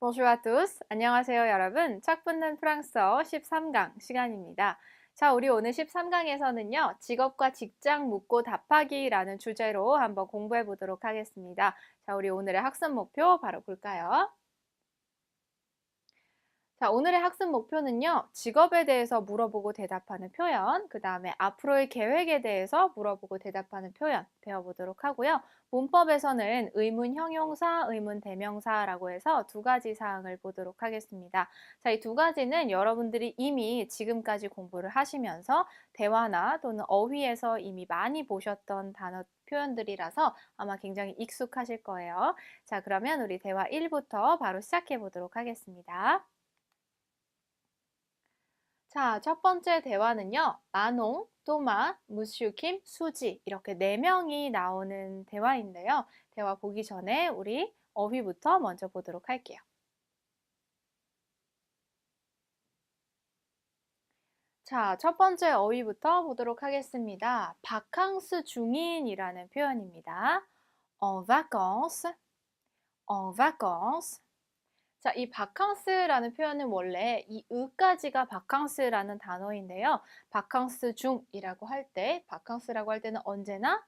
Bonjour à tous. 안녕하세요, 여러분. 책 붙는 프랑스어 13강 시간입니다. 자, 우리 오늘 13강에서는요, 직업과 직장 묻고 답하기라는 주제로 한번 공부해 보도록 하겠습니다. 자, 우리 오늘의 학습 목표 바로 볼까요? 자, 오늘의 학습 목표는요, 직업에 대해서 물어보고 대답하는 표현, 그 다음에 앞으로의 계획에 대해서 물어보고 대답하는 표현 배워보도록 하고요. 문법에서는 의문 형용사, 의문 대명사라고 해서 두 가지 사항을 보도록 하겠습니다. 자, 이 두 가지는 여러분들이 이미 지금까지 공부를 하시면서 대화나 또는 어휘에서 이미 많이 보셨던 단어 표현들이라서 아마 굉장히 익숙하실 거예요. 자, 그러면 우리 대화 1부터 바로 시작해 보도록 하겠습니다. 자, 첫 번째 대화는요. 마농, 또마, 무슈킴, 수지 이렇게 4명이 나오는 대화인데요. 대화 보기 전에 우리 어휘부터 먼저 보도록 할게요. 자, 첫 번째 어휘부터 보도록 하겠습니다. 바캉스 중인이라는 표현입니다. en vacances, en vacances. 자, 이 바캉스라는 표현은 원래 이 으까지가 바캉스라는 단어인데요. 바캉스 중이라고 할 때, 바캉스라고 할 때는 언제나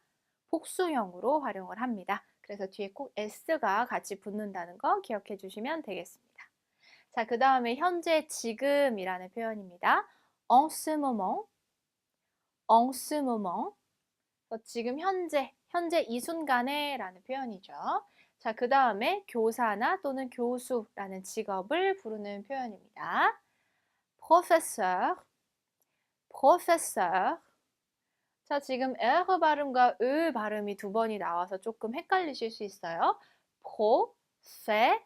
복수형으로 활용을 합니다. 그래서 뒤에 꼭 s가 같이 붙는다는 거 기억해 주시면 되겠습니다. 자, 그 다음에 현재 지금이라는 표현입니다. en ce moment, en ce moment. 지금 현재 이 순간에 라는 표현이죠. 자, 그 다음에 교사나 또는 교수라는 직업을 부르는 표현입니다. professeur, professeur. 자, 지금 R 발음과 으 발음이 두 번이 나와서 조금 헷갈리실 수 있어요. professeur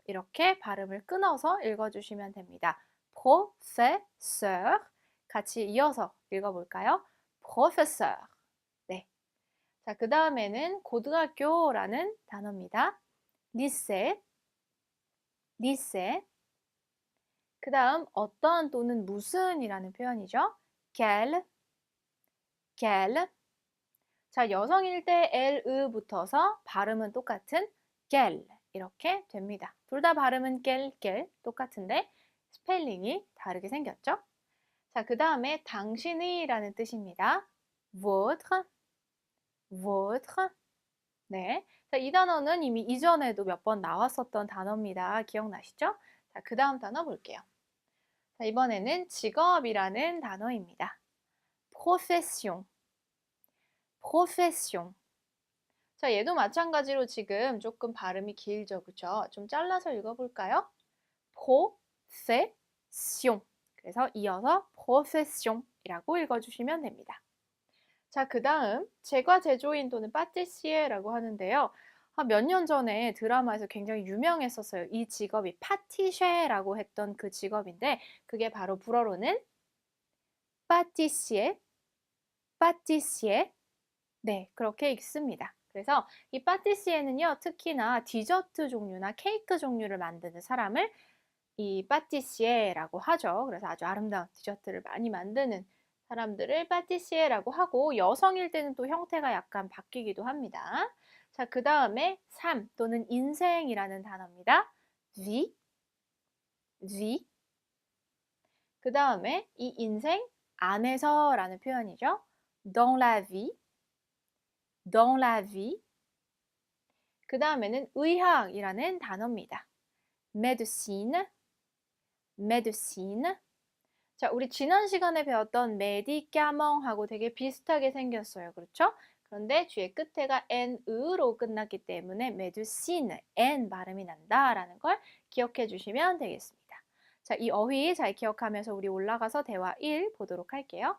이렇게 발음을 끊어서 읽어주시면 됩니다. professeur 같이 이어서 읽어볼까요? professeur. 네. 자, 그 다음에는 고등학교라는 단어입니다. lycée, lycée. 그 다음 어떤 또는 무슨이라는 표현이죠. quel, quel. 자, 여성일 때 l, 으 붙어서 발음은 똑같은 quel 이렇게 됩니다. 둘 다 발음은 quel, quel 똑같은데 스펠링이 다르게 생겼죠. 자, 그 다음에 당신이라는 뜻입니다. votre, votre. 네. 자, 이 단어는 이미 이전에도 몇 번 나왔었던 단어입니다. 기억나시죠? 자, 그 다음 단어 볼게요. 자, 이번에는 직업이라는 단어입니다. profession, profession. 자, 얘도 마찬가지로 지금 조금 발음이 길죠, 그쵸? 좀 잘라서 읽어볼까요? profession. 그래서 이어서 profession이라고 읽어주시면 됩니다. 자, 그 다음 제과 제조인 또는 파티시에라고 하는데요. 몇 년 전에 드라마에서 굉장히 유명했었어요. 이 직업이 파티쉐라고 했던 그 직업인데 그게 바로 불어로는 파티시에, 파티시에. 네, 그렇게 읽습니다. 그래서 이 파티시에는요, 특히나 디저트 종류나 케이크 종류를 만드는 사람을 이 파티시에라고 하죠. 그래서 아주 아름다운 디저트를 많이 만드는 사람들을 파티시에라고 하고 여성일 때는 또 형태가 약간 바뀌기도 합니다. 자, 그 다음에 삶 또는 인생이라는 단어입니다. vie, vie. 그 다음에 이 인생 안에서라는 표현이죠. dans la vie, dans la vie. 그 다음에는 의학이라는 단어입니다. médecine, médecine. 자, 우리 지난 시간에 배웠던 메디까멍하고 되게 비슷하게 생겼어요. 그렇죠? 그런데 뒤에 끝에가 n으로 끝났기 때문에 메두신, n 발음이 난다라는 걸 기억해 주시면 되겠습니다. 자, 이 어휘 잘 기억하면서 우리 올라가서 대화 1 보도록 할게요.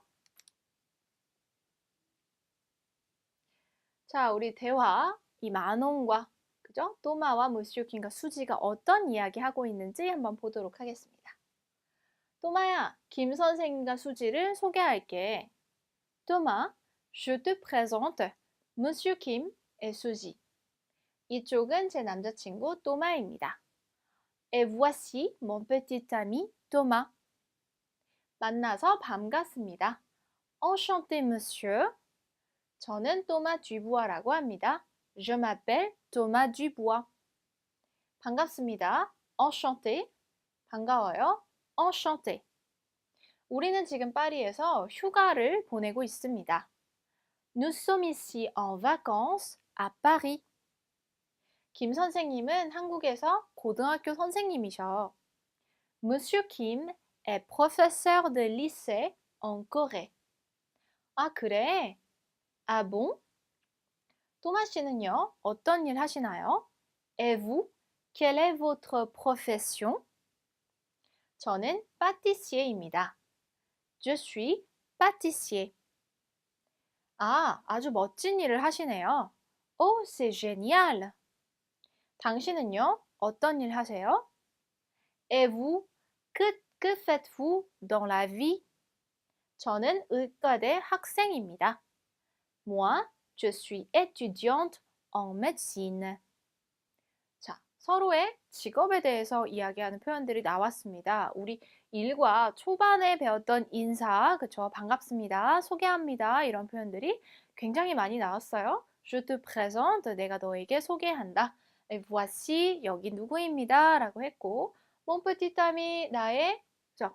자, 우리 대화 이 마농과 그죠? 또마와 무슈킨과 수지가 어떤 이야기 하고 있는지 한번 보도록 하겠습니다. 또마야, 김 선생님과 수지를 소개할게. 또마, je te présente Monsieur Kim et Suzy. 이쪽은 제 남자친구 또마입니다. Et voici mon petit ami Thomas. 만나서 반갑습니다. Enchanté, monsieur. 저는 또마 듀부아라고 합니다. Je m'appelle Thomas Dubois. 반갑습니다. enchanté. 반가워요. enchanté. 우리는 지금 파리에서 휴가를 보내고 있습니다. Nous sommes ici en vacances à Paris. 김 선생님은 한국에서 고등학교 선생님이셔. Monsieur Kim est professeur de lycée en Corée. 아, 그래? Ah bon? 토마 씨는요, 어떤 일 하시나요? Et vous, quelle est votre profession? 저는 파티시에입니다. Je suis pâtissier. 아, 아주 멋진 일을 하시네요. Oh, c'est génial. 당신은요, 어떤 일 하세요? Et vous, que faites-vous dans la vie? 저는 의과대 학생입니다. Moi, je suis étudiante en médecine. 자, 서로의 직업에 대해서 이야기하는 표현들이 나왔습니다. 우리 일과 초반에 배웠던 인사, 그쵸? 반갑습니다, 소개합니다, 이런 표현들이 굉장히 많이 나왔어요. Je te présente, 내가 너에게 소개한다. Et voici, 여기 누구입니다, 라고 했고, mon petit ami, 나의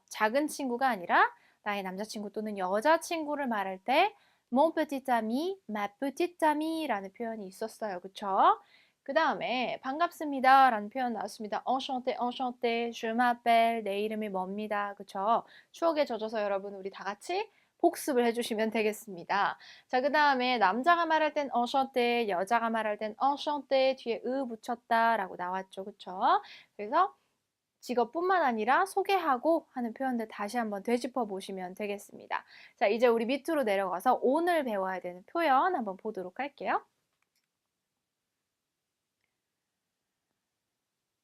작은 친구가 아니라 나의 남자친구 또는 여자친구를 말할 때 mon petit ami, ma petite amie라는 표현이 있었어요. 그쵸? 그 다음에 반갑습니다 라는 표현 나왔습니다. enchanté, enchanté, je m'appelle, 내 이름이 뭡니다. 그쵸? 추억에 젖어서 여러분 우리 다 같이 복습을 해주시면 되겠습니다. 자, 그 다음에 남자가 말할 땐 enchanté, 여자가 말할 땐 enchanté, 뒤에 으 붙였다 라고 나왔죠. 그쵸? 그래서 직업뿐만 아니라 소개하고 하는 표현들 다시 한번 되짚어 보시면 되겠습니다. 자, 이제 우리 밑으로 내려가서 오늘 배워야 되는 표현 한번 보도록 할게요.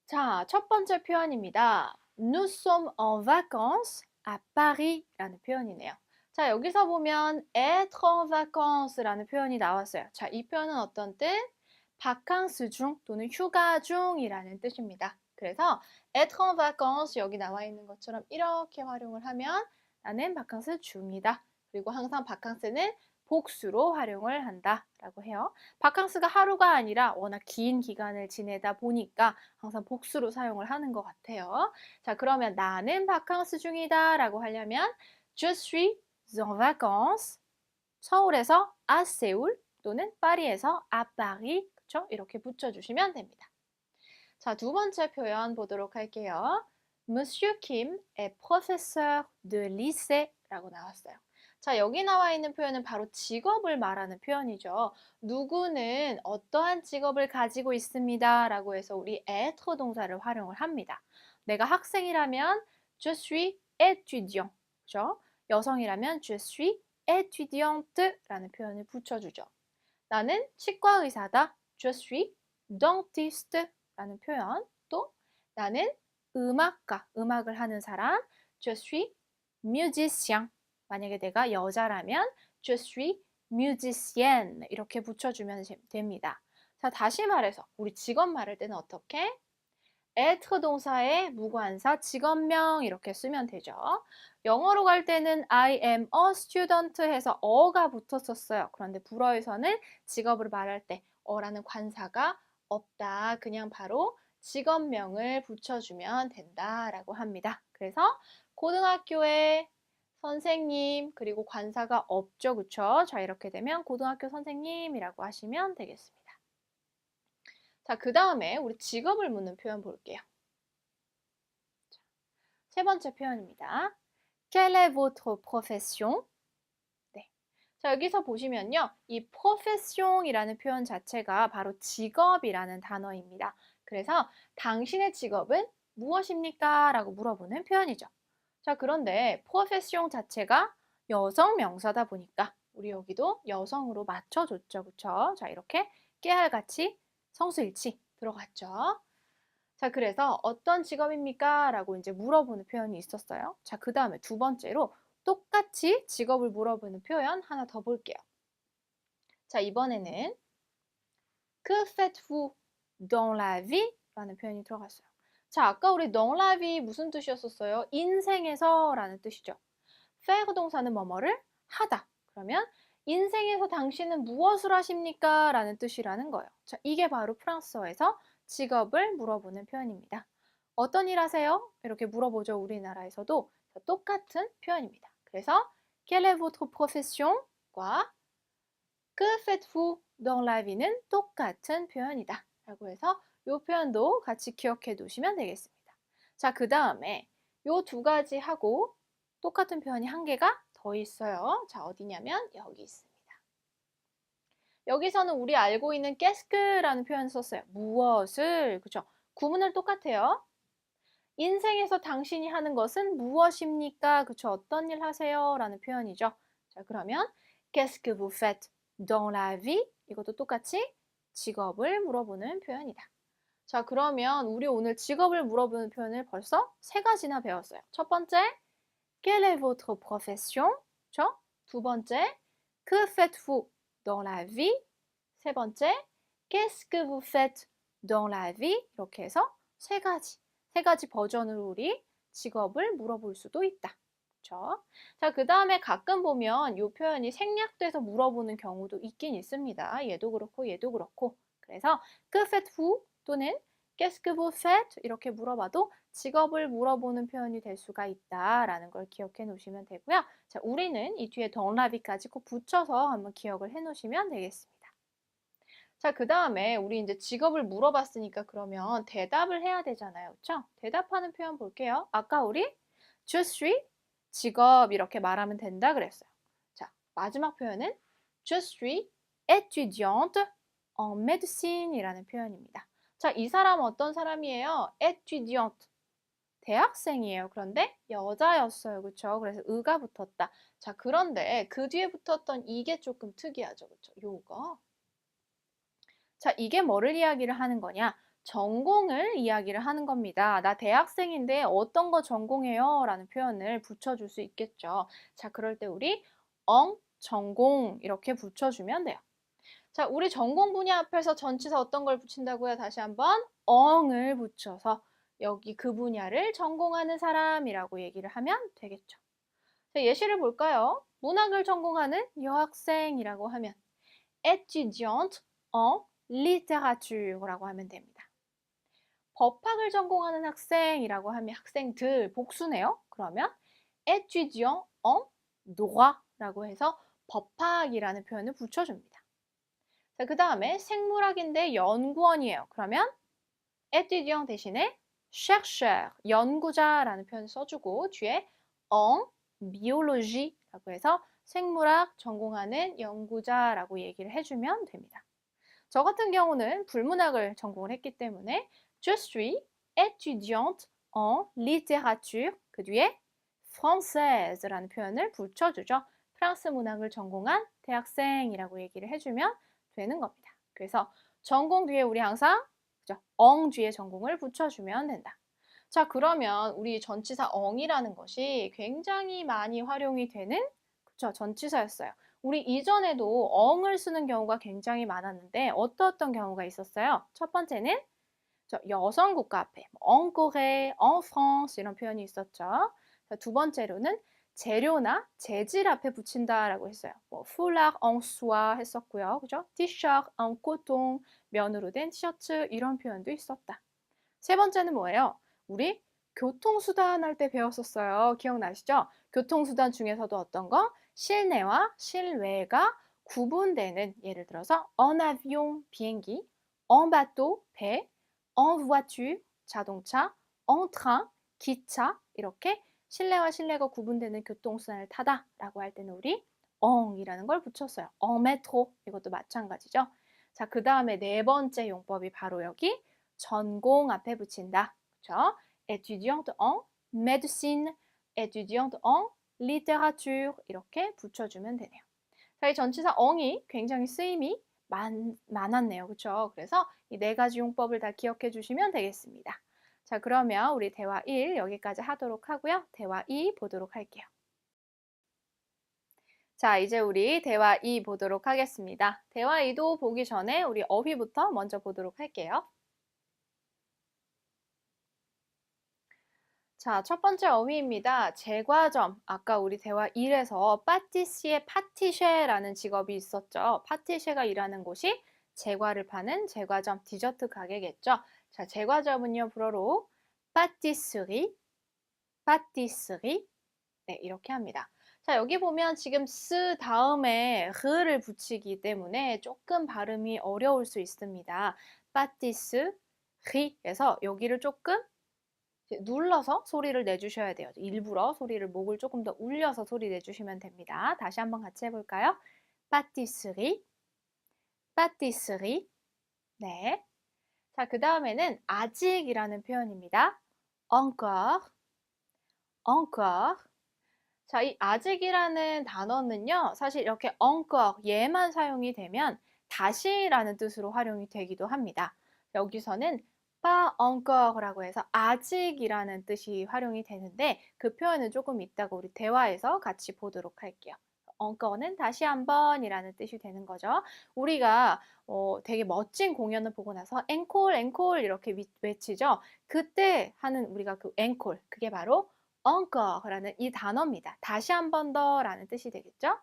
자, 첫 번째 표현입니다. Nous sommes en vacances à Paris 라는 표현이네요. 자, 여기서 보면 être en vacances 라는 표현이 나왔어요. 자, 이 표현은 어떤 뜻? 바캉스 중 또는 휴가 중이라는 뜻입니다. 그래서 être en vacances 여기 나와 있는 것처럼 이렇게 활용을 하면 나는 바캉스 중이다. 그리고 항상 바캉스는 복수로 활용을 한다라고 해요. 바캉스가 하루가 아니라 워낙 긴 기간을 지내다 보니까 항상 복수로 사용을 하는 것 같아요. 자, 그러면 나는 바캉스 중이다 라고 하려면 Je suis en vacances. 서울에서 à 세울 또는 파리에서 à Paris. 그쵸? 이렇게 붙여주시면 됩니다. 자, 두 번째 표현 보도록 할게요. Monsieur Kim est professeur de lycée 라고 나왔어요. 자, 여기 나와 있는 표현은 바로 직업을 말하는 표현이죠. 누구는 어떠한 직업을 가지고 있습니다 라고 해서 우리 être 동사를 활용을 합니다. 내가 학생이라면 je suis étudiant. 그죠? 여성이라면 je suis étudiante 라는 표현을 붙여주죠. 나는 치과 의사다. Je suis dentiste 라는 표현. 또 나는 음악가, 음악을 하는 사람. Je suis musicien. 만약에 내가 여자라면 Je suis musicienne 이렇게 붙여주면 됩니다. 자, 다시 말해서 우리 직업 말할 때는 어떻게? être 동사의 무관사 직업명 이렇게 쓰면 되죠. 영어로 갈 때는 I am a student 해서 어가 붙었었어요. 그런데 불어에서는 직업을 말할 때 어라는 관사가 없다. 그냥 바로 직업명을 붙여주면 된다라고 합니다. 그래서 고등학교에 선생님 그리고 관사가 없죠. 그쵸? 자, 이렇게 되면 고등학교 선생님이라고 하시면 되겠습니다. 자, 그 다음에 우리 직업을 묻는 표현 볼게요. 자, 세 번째 표현입니다. Quelle est votre profession? 네. 자, 여기서 보시면요. 이 profession이라는 표현 자체가 바로 직업이라는 단어입니다. 그래서 당신의 직업은 무엇입니까? 라고 물어보는 표현이죠. 자, 그런데 profession 자체가 여성 명사다 보니까 우리 여기도 여성으로 맞춰줬죠. 그쵸? 자, 이렇게 깨알같이 성수일치 들어갔죠. 자, 그래서 어떤 직업입니까? 라고 이제 물어보는 표현이 있었어요. 자, 그 다음에 두 번째로 똑같이 직업을 물어보는 표현 하나 더 볼게요. 자, 이번에는 Que faites-vous dans la vie? 라는 표현이 들어갔어요. 자, 아까 우리 dans la vie 무슨 뜻이었었어요? 인생에서 라는 뜻이죠. faire 동사는 뭐뭐를 하다. 그러면 인생에서 당신은 무엇을 하십니까? 라는 뜻이라는 거예요. 자, 이게 바로 프랑스어에서 직업을 물어보는 표현입니다. 어떤 일 하세요? 이렇게 물어보죠. 우리나라에서도 똑같은 표현입니다. 그래서 Quelle est votre profession?과 Que faites-vous dans la vie?는 똑같은 표현이다. 라고 해서 이 표현도 같이 기억해 두시면 되겠습니다. 자, 그 다음에 이 두 가지 하고 똑같은 표현이 한 개가 더 있어요. 자, 어디냐면 여기 있습니다. 여기서는 우리 알고 있는 qu'est-ce-que 라는 표현을 썼어요. 무엇을, 그죠? 구문을 똑같아요. 인생에서 당신이 하는 것은 무엇입니까? 그쵸? 어떤 일 하세요? 라는 표현이죠. 자, 그러면 Qu'est-ce que vous faites dans la vie? 이것도 똑같이 직업을 물어보는 표현이다. 자, 그러면 우리 오늘 직업을 물어보는 표현을 벌써 세 가지나 배웠어요. 첫 번째, Quelle est votre profession? 그쵸? 두 번째, Que faites-vous dans la vie? 세 번째, Qu'est-ce que vous faites dans la vie? 이렇게 해서 세 가지 버전으로 우리 직업을 물어볼 수도 있다. 그렇죠? 자, 그 다음에 가끔 보면 이 표현이 생략돼서 물어보는 경우도 있긴 있습니다. 얘도 그렇고 얘도 그렇고. 그래서 que faites-vous 또는 qu'est-ce que vous faites 이렇게 물어봐도 직업을 물어보는 표현이 될 수가 있다라는 걸 기억해 놓으시면 되고요. 자, 우리는 이 뒤에 dans la vie까지 꼭 붙여서 한번 기억을 해 놓으시면 되겠습니다. 자, 그 다음에 우리 이제 직업을 물어봤으니까 그러면 대답을 해야 되잖아요. 그쵸? 대답하는 표현 볼게요. 아까 우리 je suis 직업 이렇게 말하면 된다 그랬어요. 자, 마지막 표현은 je suis étudiante en médecine 이라는 표현입니다. 자, 이 사람 어떤 사람이에요? étudiante. 대학생이에요. 그런데 여자였어요. 그쵸? 그래서 의가 붙었다. 자, 그런데 그 뒤에 붙었던 이게 조금 특이하죠. 그쵸? 요거. 자, 이게 뭐를 이야기를 하는 거냐? 전공을 이야기를 하는 겁니다. 나 대학생인데 어떤 거 전공해요? 라는 표현을 붙여줄 수 있겠죠. 자, 그럴 때 우리 전공 이렇게 붙여주면 돼요. 자, 우리 전공 분야 앞에서 전치사 어떤 걸 붙인다고요? 다시 한번 엉을 붙여서 여기 그 분야를 전공하는 사람이라고 얘기를 하면 되겠죠. 자, 예시를 볼까요? 문학을 전공하는 여학생이라고 하면 étudiante en littératura라고 하면 됩니다. 법학을 전공하는 학생이라고 하면 학생들 복수네요. 그러면 étudiant en droit라고 해서 법학이라는 표현을 붙여줍니다. 자, 그 다음에 생물학인데 연구원이에요. 그러면 étudiant 대신에 chercheur, 연구자라는 표현을 써주고 뒤에 en biology라고 해서 생물학 전공하는 연구자라고 얘기를 해주면 됩니다. 저 같은 경우는 불문학을 전공을 했기 때문에 Je suis étudiante en littérature 그 뒤에 française라는 표현을 붙여주죠. 프랑스 문학을 전공한 대학생이라고 얘기를 해주면 되는 겁니다. 그래서 전공 뒤에 우리 항상 엉 뒤에 전공을 붙여주면 된다. 자, 그러면 우리 전치사 엉이라는 것이 굉장히 많이 활용이 되는 그쵸, 전치사였어요. 우리 이전에도 엉을 쓰는 경우가 굉장히 많았는데 어떤 경우가 있었어요? 첫 번째는 여성 국가 앞에 en Corée, en France 이런 표현이 있었죠. 두 번째로는 재료나 재질 앞에 붙인다라고 했어요. 뭐 foulard en soie 했었고요. 그죠? t-shirt en coton, 면으로 된 티셔츠 이런 표현도 있었다. 세 번째는 뭐예요? 우리 교통수단 할 때 배웠었어요. 기억나시죠? 교통수단 중에서도 어떤 거? 실내와 실외가 구분되는 예를 들어서 en avion, 비행기, en bateau, 배, en voiture, 자동차, en train, 기차 이렇게 실내와 실내가 구분되는 교통수단을 타다라고 할 때는 우리 eng이라는 걸 붙였어요. en métro 이것도 마찬가지죠. 자, 그 다음에 네 번째 용법이 바로 여기 전공 앞에 붙인다. 그렇죠? étudiante en médecine, étudiante en littérature 이렇게 붙여주면 되네요. 자, 이 전치사 eng이 굉장히 쓰임이 많았네요. 그렇죠? 그래서 이 네 가지 용법을 다 기억해 주시면 되겠습니다. 자, 그러면 우리 대화 1 여기까지 하도록 하고요. 대화 2 보도록 할게요. 자, 이제 우리 대화 2 보도록 하겠습니다. 대화 2도 보기 전에 우리 어휘부터 먼저 보도록 할게요. 자, 첫 번째 어휘입니다. 제과점. 아까 우리 대화 1에서 파티시에 파티쉐라는 직업이 있었죠. 파티쉐가 일하는 곳이 제과를 파는 제과점, 디저트 가게겠죠. 자, 제과점은요, 불어로 pâtisserie, pâtisserie. 네, 이렇게 합니다. 자, 여기 보면 지금 스 다음에 르를 붙이기 때문에 조금 발음이 어려울 수 있습니다. pâtisserie 에서 여기를 조금 눌러서 소리를 내주셔야 돼요. 일부러 소리를 목을 조금 더 울려서 소리 내주시면 됩니다. 다시 한번 같이 해볼까요? pâtisserie, pâtisserie. 네. 자, 그 다음에는 아직이라는 표현입니다. encore, encore. 자, 이 아직이라는 단어는요, 사실 이렇게 encore, 얘만 사용이 되면 다시라는 뜻으로 활용이 되기도 합니다. 여기서는 pas encore라고 해서 아직이라는 뜻이 활용이 되는데 그 표현은 조금 이따가 우리 대화에서 같이 보도록 할게요. encore는 다시 한번이라는 뜻이 되는 거죠. 우리가 되게 멋진 공연을 보고 나서 앵콜, 앵콜 이렇게 외치죠. 그때 하는 우리가 그 앵콜, 그게 바로 encore라는 이 단어입니다. 다시 한 번 더라는 뜻이 되겠죠?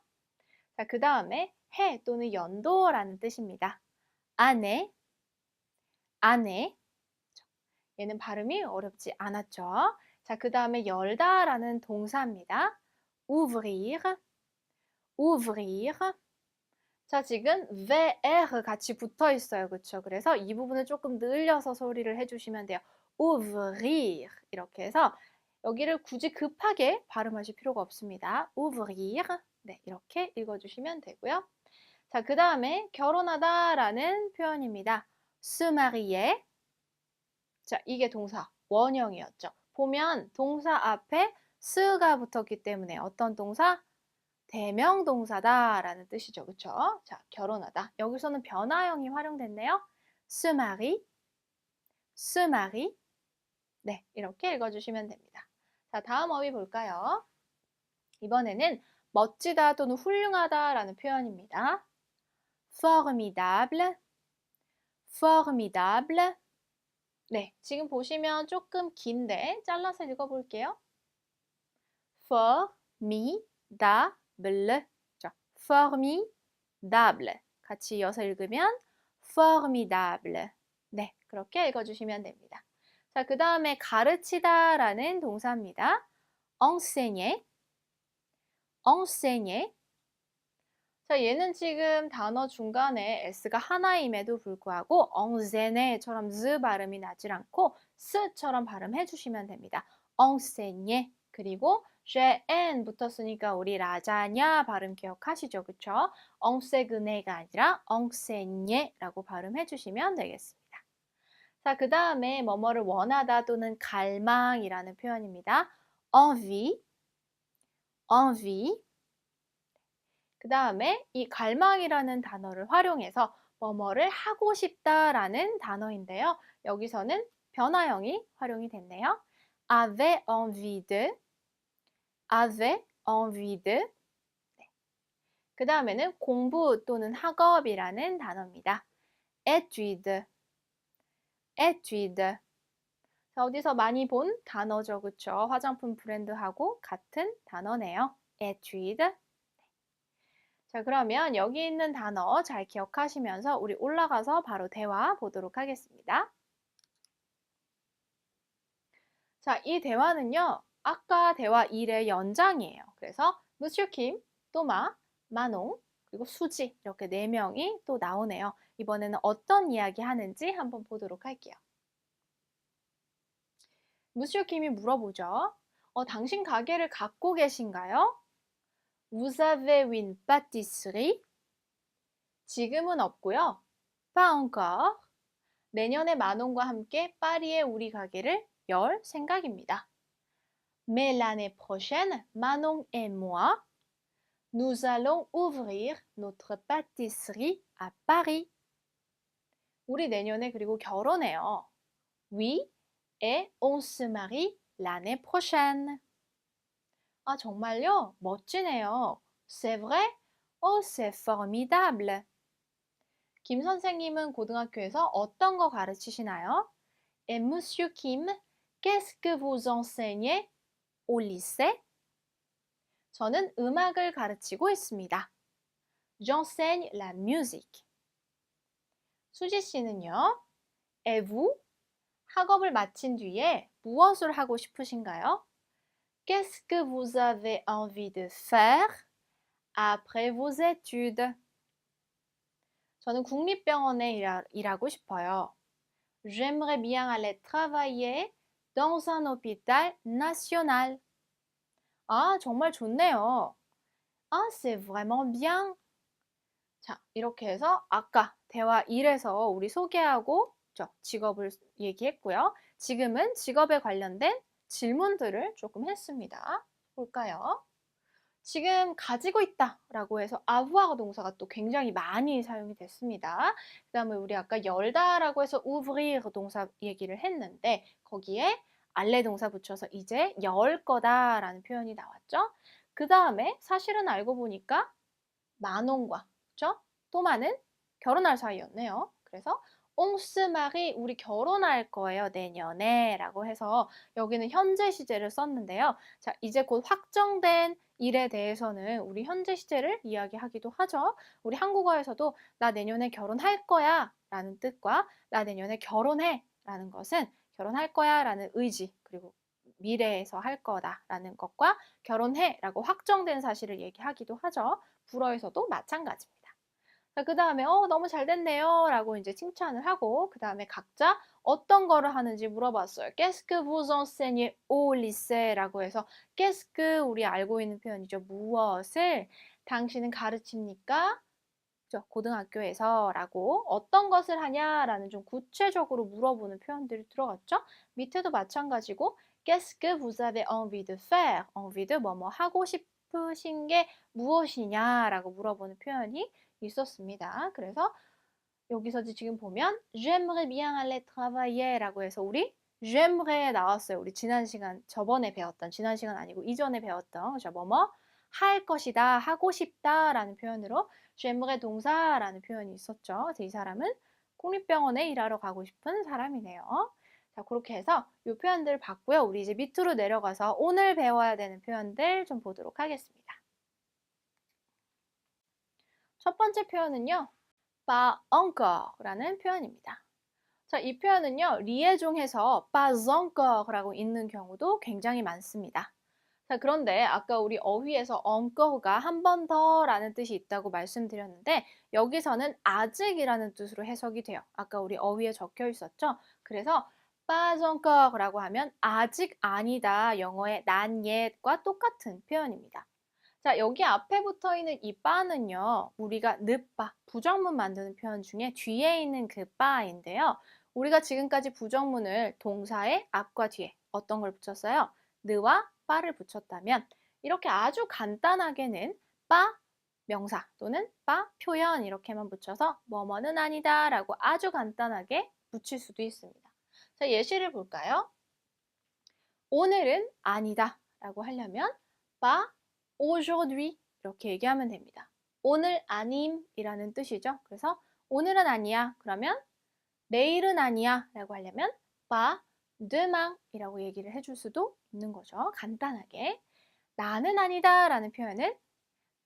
자, 그 다음에 해 또는 연도라는 뜻입니다. année, année. 얘는 발음이 어렵지 않았죠? 자, 그 다음에 열다라는 동사입니다. ouvrir, ouvrir. 자, 지금 VR 같이 붙어 있어요. 그쵸? 그래서 이 부분을 조금 늘려서 소리를 해주시면 돼요. ouvrir. 이렇게 해서 여기를 굳이 급하게 발음하실 필요가 없습니다. ouvrir. 네, 이렇게 읽어주시면 되고요. 자, 그 다음에 결혼하다라는 표현입니다. se marier. 자, 이게 동사 원형이었죠. 보면 동사 앞에 스가 붙었기 때문에 어떤 동사? 대명동사다라는 뜻이죠. 그쵸? 자, 결혼하다. 여기서는 변화형이 활용됐네요. se marie, se marie. 네, 이렇게 읽어주시면 됩니다. 자, 다음 어휘 볼까요? 이번에는 멋지다 또는 훌륭하다라는 표현입니다. formidable, formidable. 네, 지금 보시면 조금 긴데 잘라서 읽어볼게요. formidable. 자, formidable. 같이 이어서 읽으면 formidable. 네, 그렇게 읽어주시면 됩니다. 자, 그 다음에 가르치다라는 동사입니다. enseigner, enseigner. 자, 얘는 지금 단어 중간에 s가 하나임에도 불구하고 enseigner처럼 z 발음이 나질 않고 s처럼 발음해 주시면 됩니다. enseigner. 그리고 gn 붙었으니까 우리 라자냐 발음 기억하시죠? 그쵸? enseigner가 아니라 enseigner라고 발음해 주시면 되겠습니다. 자, 그 다음에 뭐뭐를 원하다 또는 갈망이라는 표현입니다. envie, envie. 그 다음에 이 갈망이라는 단어를 활용해서 뭐뭐를 하고 싶다라는 단어인데요. 여기서는 변화형이 활용이 됐네요. avait envie de, avait envie de. 네. 그 다음에는 공부 또는 학업이라는 단어입니다. étude, étude. 자, 어디서 많이 본 단어죠, 그쵸? 화장품 브랜드하고 같은 단어네요. étude. 자, 그러면 여기 있는 단어 잘 기억하시면서 우리 올라가서 바로 대화 보도록 하겠습니다. 자, 이 대화는요, 아까 대화 1의 연장이에요. 그래서 Monsieur Kim, 또마, 마농, 그리고 수지 이렇게 4명이 또 나오네요. 이번에는 어떤 이야기 하는지 한번 보도록 할게요. Monsieur Kim이 물어보죠. 당신 가게를 갖고 계신가요? Vous avez une pâtisserie? 지금은 없고요. Pas encore. 내년에 마논과 함께 파리의 우리 가게를 열 생각입니다. Mais l'année prochaine, Manon et moi, nous allons ouvrir notre pâtisserie à Paris. 우리 내년에 그리고 결혼해요. Oui, et on se marie l'année prochaine. 아, 정말요? 멋지네요. C'est vrai? Oh, c'est formidable. 김 선생님은 고등학교에서 어떤 거 가르치시나요? Et Monsieur Kim, qu'est-ce que vous enseignez au lycée? 저는 음악을 가르치고 있습니다. J'enseigne la musique. 수지 씨는요? Et vous, 학업을 마친 뒤에 무엇을 하고 싶으신가요? Qu'est-ce que vous avez envie de faire après vos études? 저는 국립병원에 일하고 싶어요. J'aimerais bien aller travailler dans un hôpital national. 아, 정말 좋네요. Ah, c'est vraiment bien. 자, 이렇게 해서 아까 대화 1에서 우리 소개하고 직업을 얘기했고요. 지금은 직업에 관련된 질문들을 조금 했습니다. 볼까요? 지금 가지고 있다 라고 해서 avoir 동사가 또 굉장히 많이 사용이 됐습니다. 그 다음에 우리 아까 열다 라고 해서 ouvrir 동사 얘기를 했는데 거기에 알레 동사 붙여서 이제 열 거다 라는 표현이 나왔죠. 그 다음에 사실은 알고 보니까 마논과 그쵸? 또마는 결혼할 사이였네요. 그래서 on se marie, 우리 결혼할 거예요. 내년에 라고 해서 여기는 현재 시제를 썼는데요. 자, 이제 곧 확정된 일에 대해서는 우리 현재 시제를 이야기하기도 하죠. 우리 한국어에서도 나 내년에 결혼할 거야 라는 뜻과 나 내년에 결혼해 라는 것은 결혼할 거야 라는 의지 그리고 미래에서 할 거다라는 것과 결혼해 라고 확정된 사실을 얘기하기도 하죠. 불어에서도 마찬가지입니다. 그 다음에 너무 잘 됐네요 라고 이제 칭찬을 하고 그 다음에 각자 어떤 거를 하는지 물어봤어요. Qu'est-ce que vous enseignez au lycée? 라고 해서 Qu'est-ce que 우리 알고 있는 표현이죠. 무엇을 당신은 가르칩니까? 고등학교에서 라고 어떤 것을 하냐라는 좀 구체적으로 물어보는 표현들이 들어갔죠. 밑에도 마찬가지고 Qu'est-ce que vous avez envie de faire? envie de 뭐뭐 하고 싶으신 게 무엇이냐라고 물어보는 표현이 있었습니다. 그래서 여기서 지금 보면 J'aimerais bien aller travailler 라고 해서 우리 j'aimerais 나왔어요. 우리 지난 시간 저번에 배웠던 지난 시간 아니고 이전에 배웠던 그죠? 뭐뭐 할 것이다 하고 싶다 라는 표현으로 j'aimerais 동사라는 표현이 있었죠. 이 사람은 국립병원에 일하러 가고 싶은 사람이네요. 자, 그렇게 해서 이 표현들 봤고요. 우리 이제 밑으로 내려가서 오늘 배워야 되는 표현들 좀 보도록 하겠습니다. 첫 번째 표현은요. pas encore라는 표현입니다. 자, 이 표현은요. 리에종해서 pas encore라고 있는 경우도 굉장히 많습니다. 자, 그런데 아까 우리 어휘에서 encore가 한 번 더라는 뜻이 있다고 말씀드렸는데 여기서는 아직이라는 뜻으로 해석이 돼요. 아까 우리 어휘에 적혀 있었죠? 그래서 pas encore라고 하면 아직 아니다. 영어의 not yet과 똑같은 표현입니다. 자, 여기 앞에 붙어 있는 이 바는요, 우리가 늦바, 부정문 만드는 표현 중에 뒤에 있는 그 바인데요. 우리가 지금까지 부정문을 동사의 앞과 뒤에 어떤 걸 붙였어요? 느와 바를 붙였다면 이렇게 아주 간단하게는 바 명사 또는 바 표현 이렇게만 붙여서 뭐뭐는 아니다 라고 아주 간단하게 붙일 수도 있습니다. 자, 예시를 볼까요? 오늘은 아니다 라고 하려면 바 aujourd'hui 이렇게 얘기하면 됩니다. 오늘 아님이라는 뜻이죠. 그래서 오늘은 아니야. 그러면 내일은 아니야 라고 하려면 pas demain 이라고 얘기를 해줄 수도 있는 거죠. 간단하게. 나는 아니다 라는 표현은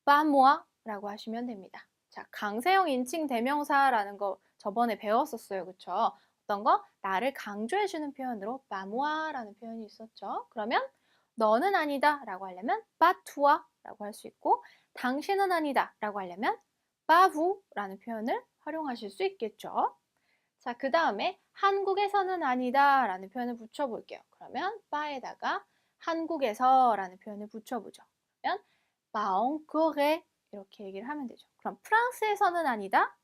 pas moi 라고 하시면 됩니다. 자, 강세형 인칭 대명사라는 거 저번에 배웠었어요. 그쵸? 어떤 거? 나를 강조해주는 표현으로 pas moi 라는 표현이 있었죠. 그러면 너는 아니다 라고 하려면 pas toi 라고 할 수 있고 당신은 아니다 라고 하려면 pas vous 라는 표현을 활용하실 수 있겠죠. 자, 그 다음에 한국에서는 아니다 라는 표현을 붙여볼게요. 그러면 pas에다가 한국에서 라는 표현을 붙여보죠. 그러면 pas encore 이렇게 얘기를 하면 되죠. 그럼 프랑스에서는 아니다.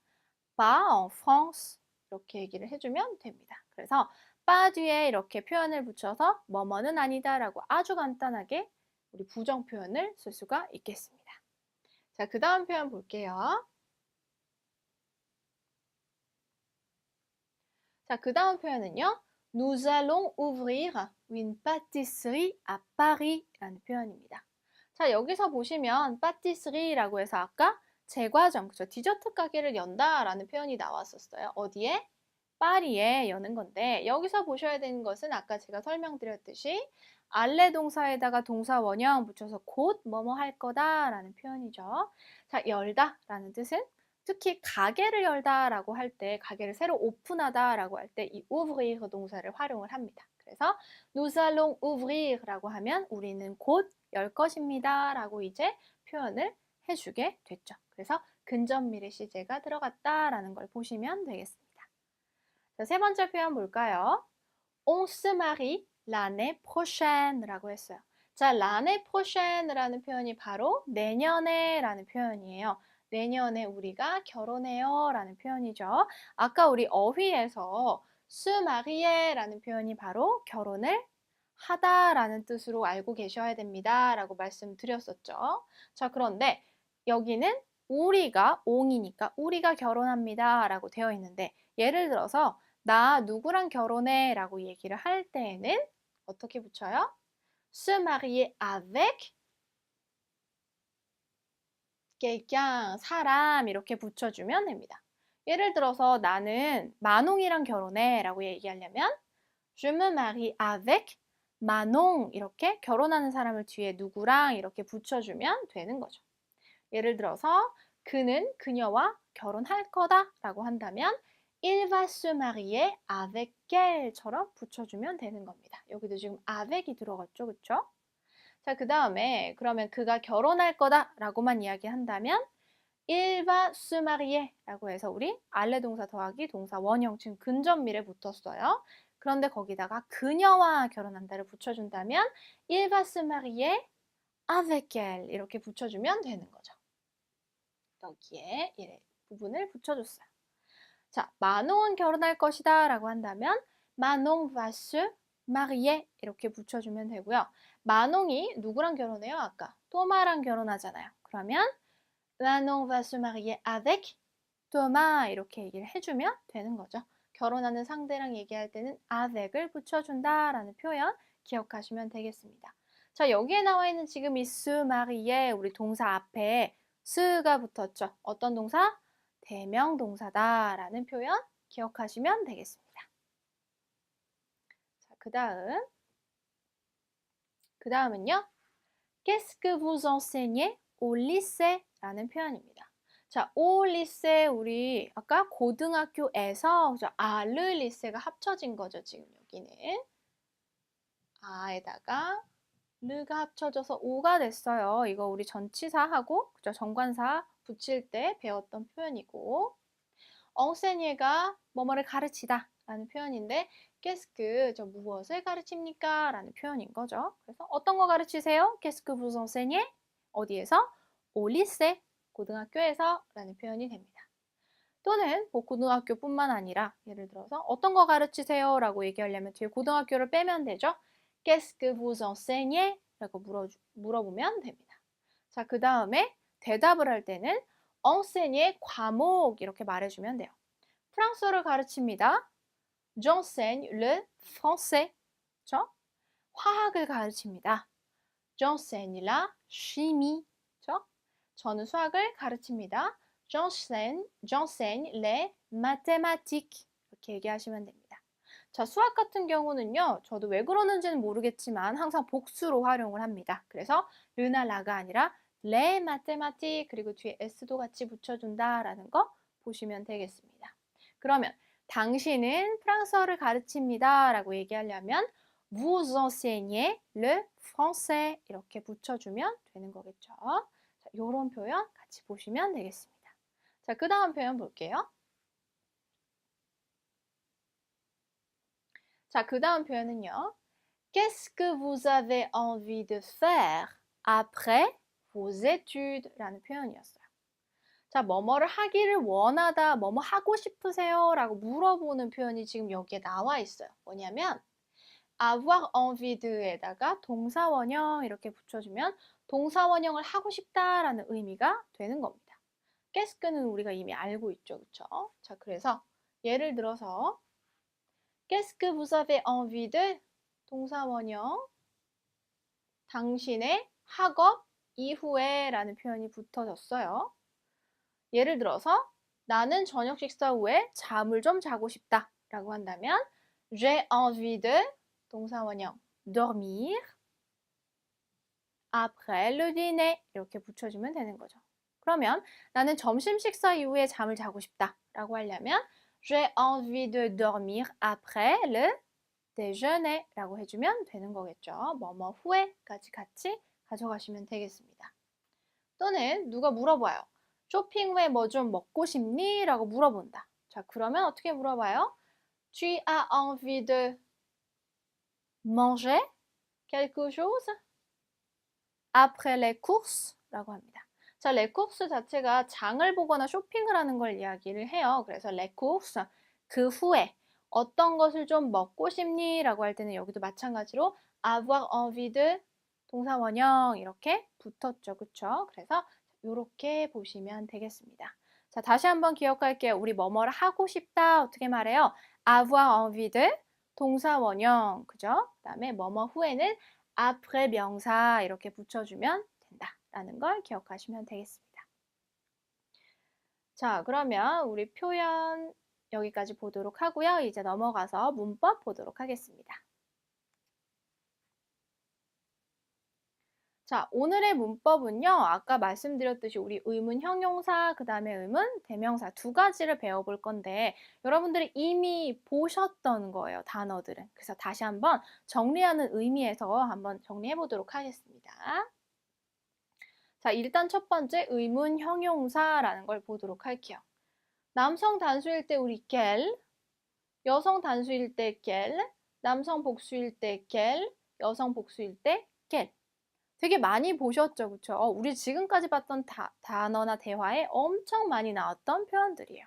pas en France 이렇게 얘기를 해주면 됩니다. 그래서 pas 뒤에 이렇게 표현을 붙여서 뭐뭐는 아니다 라고 아주 간단하게 우리 부정 표현을 쓸 수가 있겠습니다. 자, 그 다음 표현 볼게요. 자, 그 다음 표현은요. Nous allons ouvrir une pâtisserie à Paris 라는 표현입니다. 자, 여기서 보시면 pâtisserie라고 해서 아까 제과점, 그죠? 디저트 가게를 연다라는 표현이 나왔었어요. 어디에? 파리에 여는 건데 여기서 보셔야 되는 것은 아까 제가 설명드렸듯이 알레 동사에다가 동사 원형 붙여서 곧 뭐뭐 할 거다라는 표현이죠. 자, 열다라는 뜻은 특히 가게를 열다라고 할 때, 가게를 새로 오픈하다라고 할 때 이 ouvrir 동사를 활용을 합니다. 그래서 nous allons ouvrir라고 하면 우리는 곧 열 것입니다라고 이제 표현을 해주게 됐죠. 그래서 근접미래 시제가 들어갔다라는 걸 보시면 되겠습니다. 자, 세 번째 표현 볼까요? On se marie l'année prochaine라고 했어요. 자, l'année prochaine라는 표현이 바로 내년에라는 표현이에요. 내년에 우리가 결혼해요 라는 표현이죠. 아까 우리 어휘에서 se marier라는 표현이 바로 결혼을 하다라는 뜻으로 알고 계셔야 됩니다 라고 말씀드렸었죠. 자, 그런데 여기는 우리가 옹이니까 우리가 결혼합니다 라고 되어 있는데 예를 들어서 나 누구랑 결혼해 라고 얘기를 할 때에는 어떻게 붙여요? se marier avec quelqu'un, 사람 이렇게 붙여주면 됩니다. 예를 들어서 나는 만홍이랑 결혼해 라고 얘기하려면 je me marie avec 마농 이렇게 결혼하는 사람을 뒤에 누구랑 이렇게 붙여주면 되는 거죠. 예를 들어서 그는 그녀와 결혼할 거다 라고 한다면 il va se marier avec elle처럼 붙여주면 되는 겁니다. 여기도 지금 avec이 들어갔죠, 그쵸? 자, 그 다음에 그러면 그가 결혼할 거다 라고만 이야기한다면 il va se marier 라고 해서 우리 알레 동사 더하기 동사 원형 지금 근접미래 붙었어요. 그런데 거기다가 그녀와 결혼한다를 붙여준다면 il va se marier avec elle 이렇게 붙여주면 되는 거죠. 여기에 이 부분을 붙여줬어요. 자, 마농은 결혼할 것이다 라고 한다면 마농 va se marier 이렇게 붙여주면 되고요. 마농이 누구랑 결혼해요? 아까 토마랑 결혼하잖아요. 그러면 마농 va se marier avec 토마 이렇게 얘기를 해주면 되는 거죠. 결혼하는 상대랑 얘기할 때는 avec을 붙여준다라는 표현 기억하시면 되겠습니다. 자, 여기에 나와 있는 지금 이 se marier의 우리 동사 앞에 스가 붙었죠. 어떤 동사? 대명 동사다라는 표현 기억하시면 되겠습니다. 자, 그다음은요. Qu'est-ce que vous enseignez au lycée? 라는 표현입니다. 자, au lycée 우리 아까 고등학교에서 르 리세가 합쳐진 거죠. 지금 여기는 아에다가 르가 합쳐져서 오가 됐어요. 이거 우리 전치사하고 그죠? 정관사 붙일 때 배웠던 표현이고 엉세니에가 뭐뭐를 가르치다 라는 표현인데 qu'est-ce 저 무엇을 가르칩니까? 라는 표현인 거죠. 그래서 어떤 거 가르치세요? qu'est-ce que vous enseignez? 어디에서? au lycée, 고등학교에서 라는 표현이 됩니다. 또는 뭐 고등학교뿐만 아니라 예를 들어서 어떤 거 가르치세요? 라고 얘기하려면 뒤에 고등학교를 빼면 되죠. Qu'est-ce que vous enseignez? 라고 물어보면 됩니다. 자, 그 다음에 대답을 할 때는 enseignez 과목 이렇게 말해주면 돼요. 프랑스어를 가르칩니다. J'enseigne le français. 그렇죠? 화학을 가르칩니다. J'enseigne la chimie. 그렇죠? 저는 수학을 가르칩니다. J'enseigne les mathématiques. 이렇게 얘기하시면 됩니다. 자, 수학 같은 경우는요. 저도 왜 그러는지는 모르겠지만 항상 복수로 활용을 합니다. 그래서 르나 라가 아니라 les mathématiques 그리고 뒤에 s도 같이 붙여준다라는 거 보시면 되겠습니다. 그러면 당신은 프랑스어를 가르칩니다 라고 얘기하려면 vous enseignez le français 이렇게 붙여주면 되는 거겠죠. 자, 이런 표현 같이 보시면 되겠습니다. 자, 그 다음 표현 볼게요. 자, 그 다음 표현은요. Qu'est-ce que vous avez envie de faire après vos études? 라는 표현이었어요. 자, 뭐뭐를 하기를 원하다, 뭐뭐 하고 싶으세요? 라고 물어보는 표현이 지금 여기에 나와 있어요. 뭐냐면 avoir envie de에다가 동사원형 이렇게 붙여주면 동사원형을 하고 싶다라는 의미가 되는 겁니다. qu'est-ce que는 우리가 이미 알고 있죠. 그쵸? 자, 그래서 예를 들어서 Qu'est-ce que vous avez envie de? 동사원형 당신의 학업 이후에 라는 표현이 붙어졌어요. 예를 들어서 나는 저녁 식사 후에 잠을 좀 자고 싶다 라고 한다면 J'ai envie de 동사원형 dormir après le dîner 이렇게 붙여주면 되는 거죠. 그러면 나는 점심 식사 이후에 잠을 자고 싶다 라고 하려면 J'ai envie de dormir après le déjeuner 라고 해주면 되는 거겠죠. 뭐뭐 후에까지 같이 가져가시면 되겠습니다. 또는 누가 물어봐요. 쇼핑 후에 뭐 좀 먹고 싶니? 라고 물어본다. 자, 그러면 어떻게 물어봐요? Tu as envie de manger quelque chose après les courses? 라고 합니다. 자, les courses 자체가 장을 보거나 쇼핑을 하는 걸 이야기를 해요. 그래서 les courses, 그 후에 어떤 것을 좀 먹고 싶니? 라고 할 때는 여기도 마찬가지로 avoir envie de 동사 원형 이렇게 붙었죠. 그쵸? 그래서 이렇게 보시면 되겠습니다. 자, 다시 한번 기억할게요. 우리 뭐뭐를 하고 싶다. 어떻게 말해요? avoir envie de 동사 원형. 그죠? 그 다음에 뭐뭐 후에는 après 명사 이렇게 붙여주면 된다라는 걸 기억하시면 되겠습니다. 자, 그러면 우리 표현 여기까지 보도록 하고요. 이제 넘어가서 문법 보도록 하겠습니다. 자, 오늘의 문법은요. 아까 말씀드렸듯이 우리 의문 형용사, 그 다음에 의문 대명사 두 가지를 배워볼 건데 여러분들이 이미 보셨던 거예요. 단어들은. 그래서 다시 한번 정리하는 의미에서 한번 정리해 보도록 하겠습니다. 자, 일단 첫 번째 의문 형용사라는 걸 보도록 할게요. 남성 단수일 때 우리 quel, 여성 단수일 때 quel, 남성 복수일 때 quel, 여성 복수일 때 quel. 되게 많이 보셨죠, 그쵸? 우리 지금까지 봤던 단어나 대화에 엄청 많이 나왔던 표현들이에요.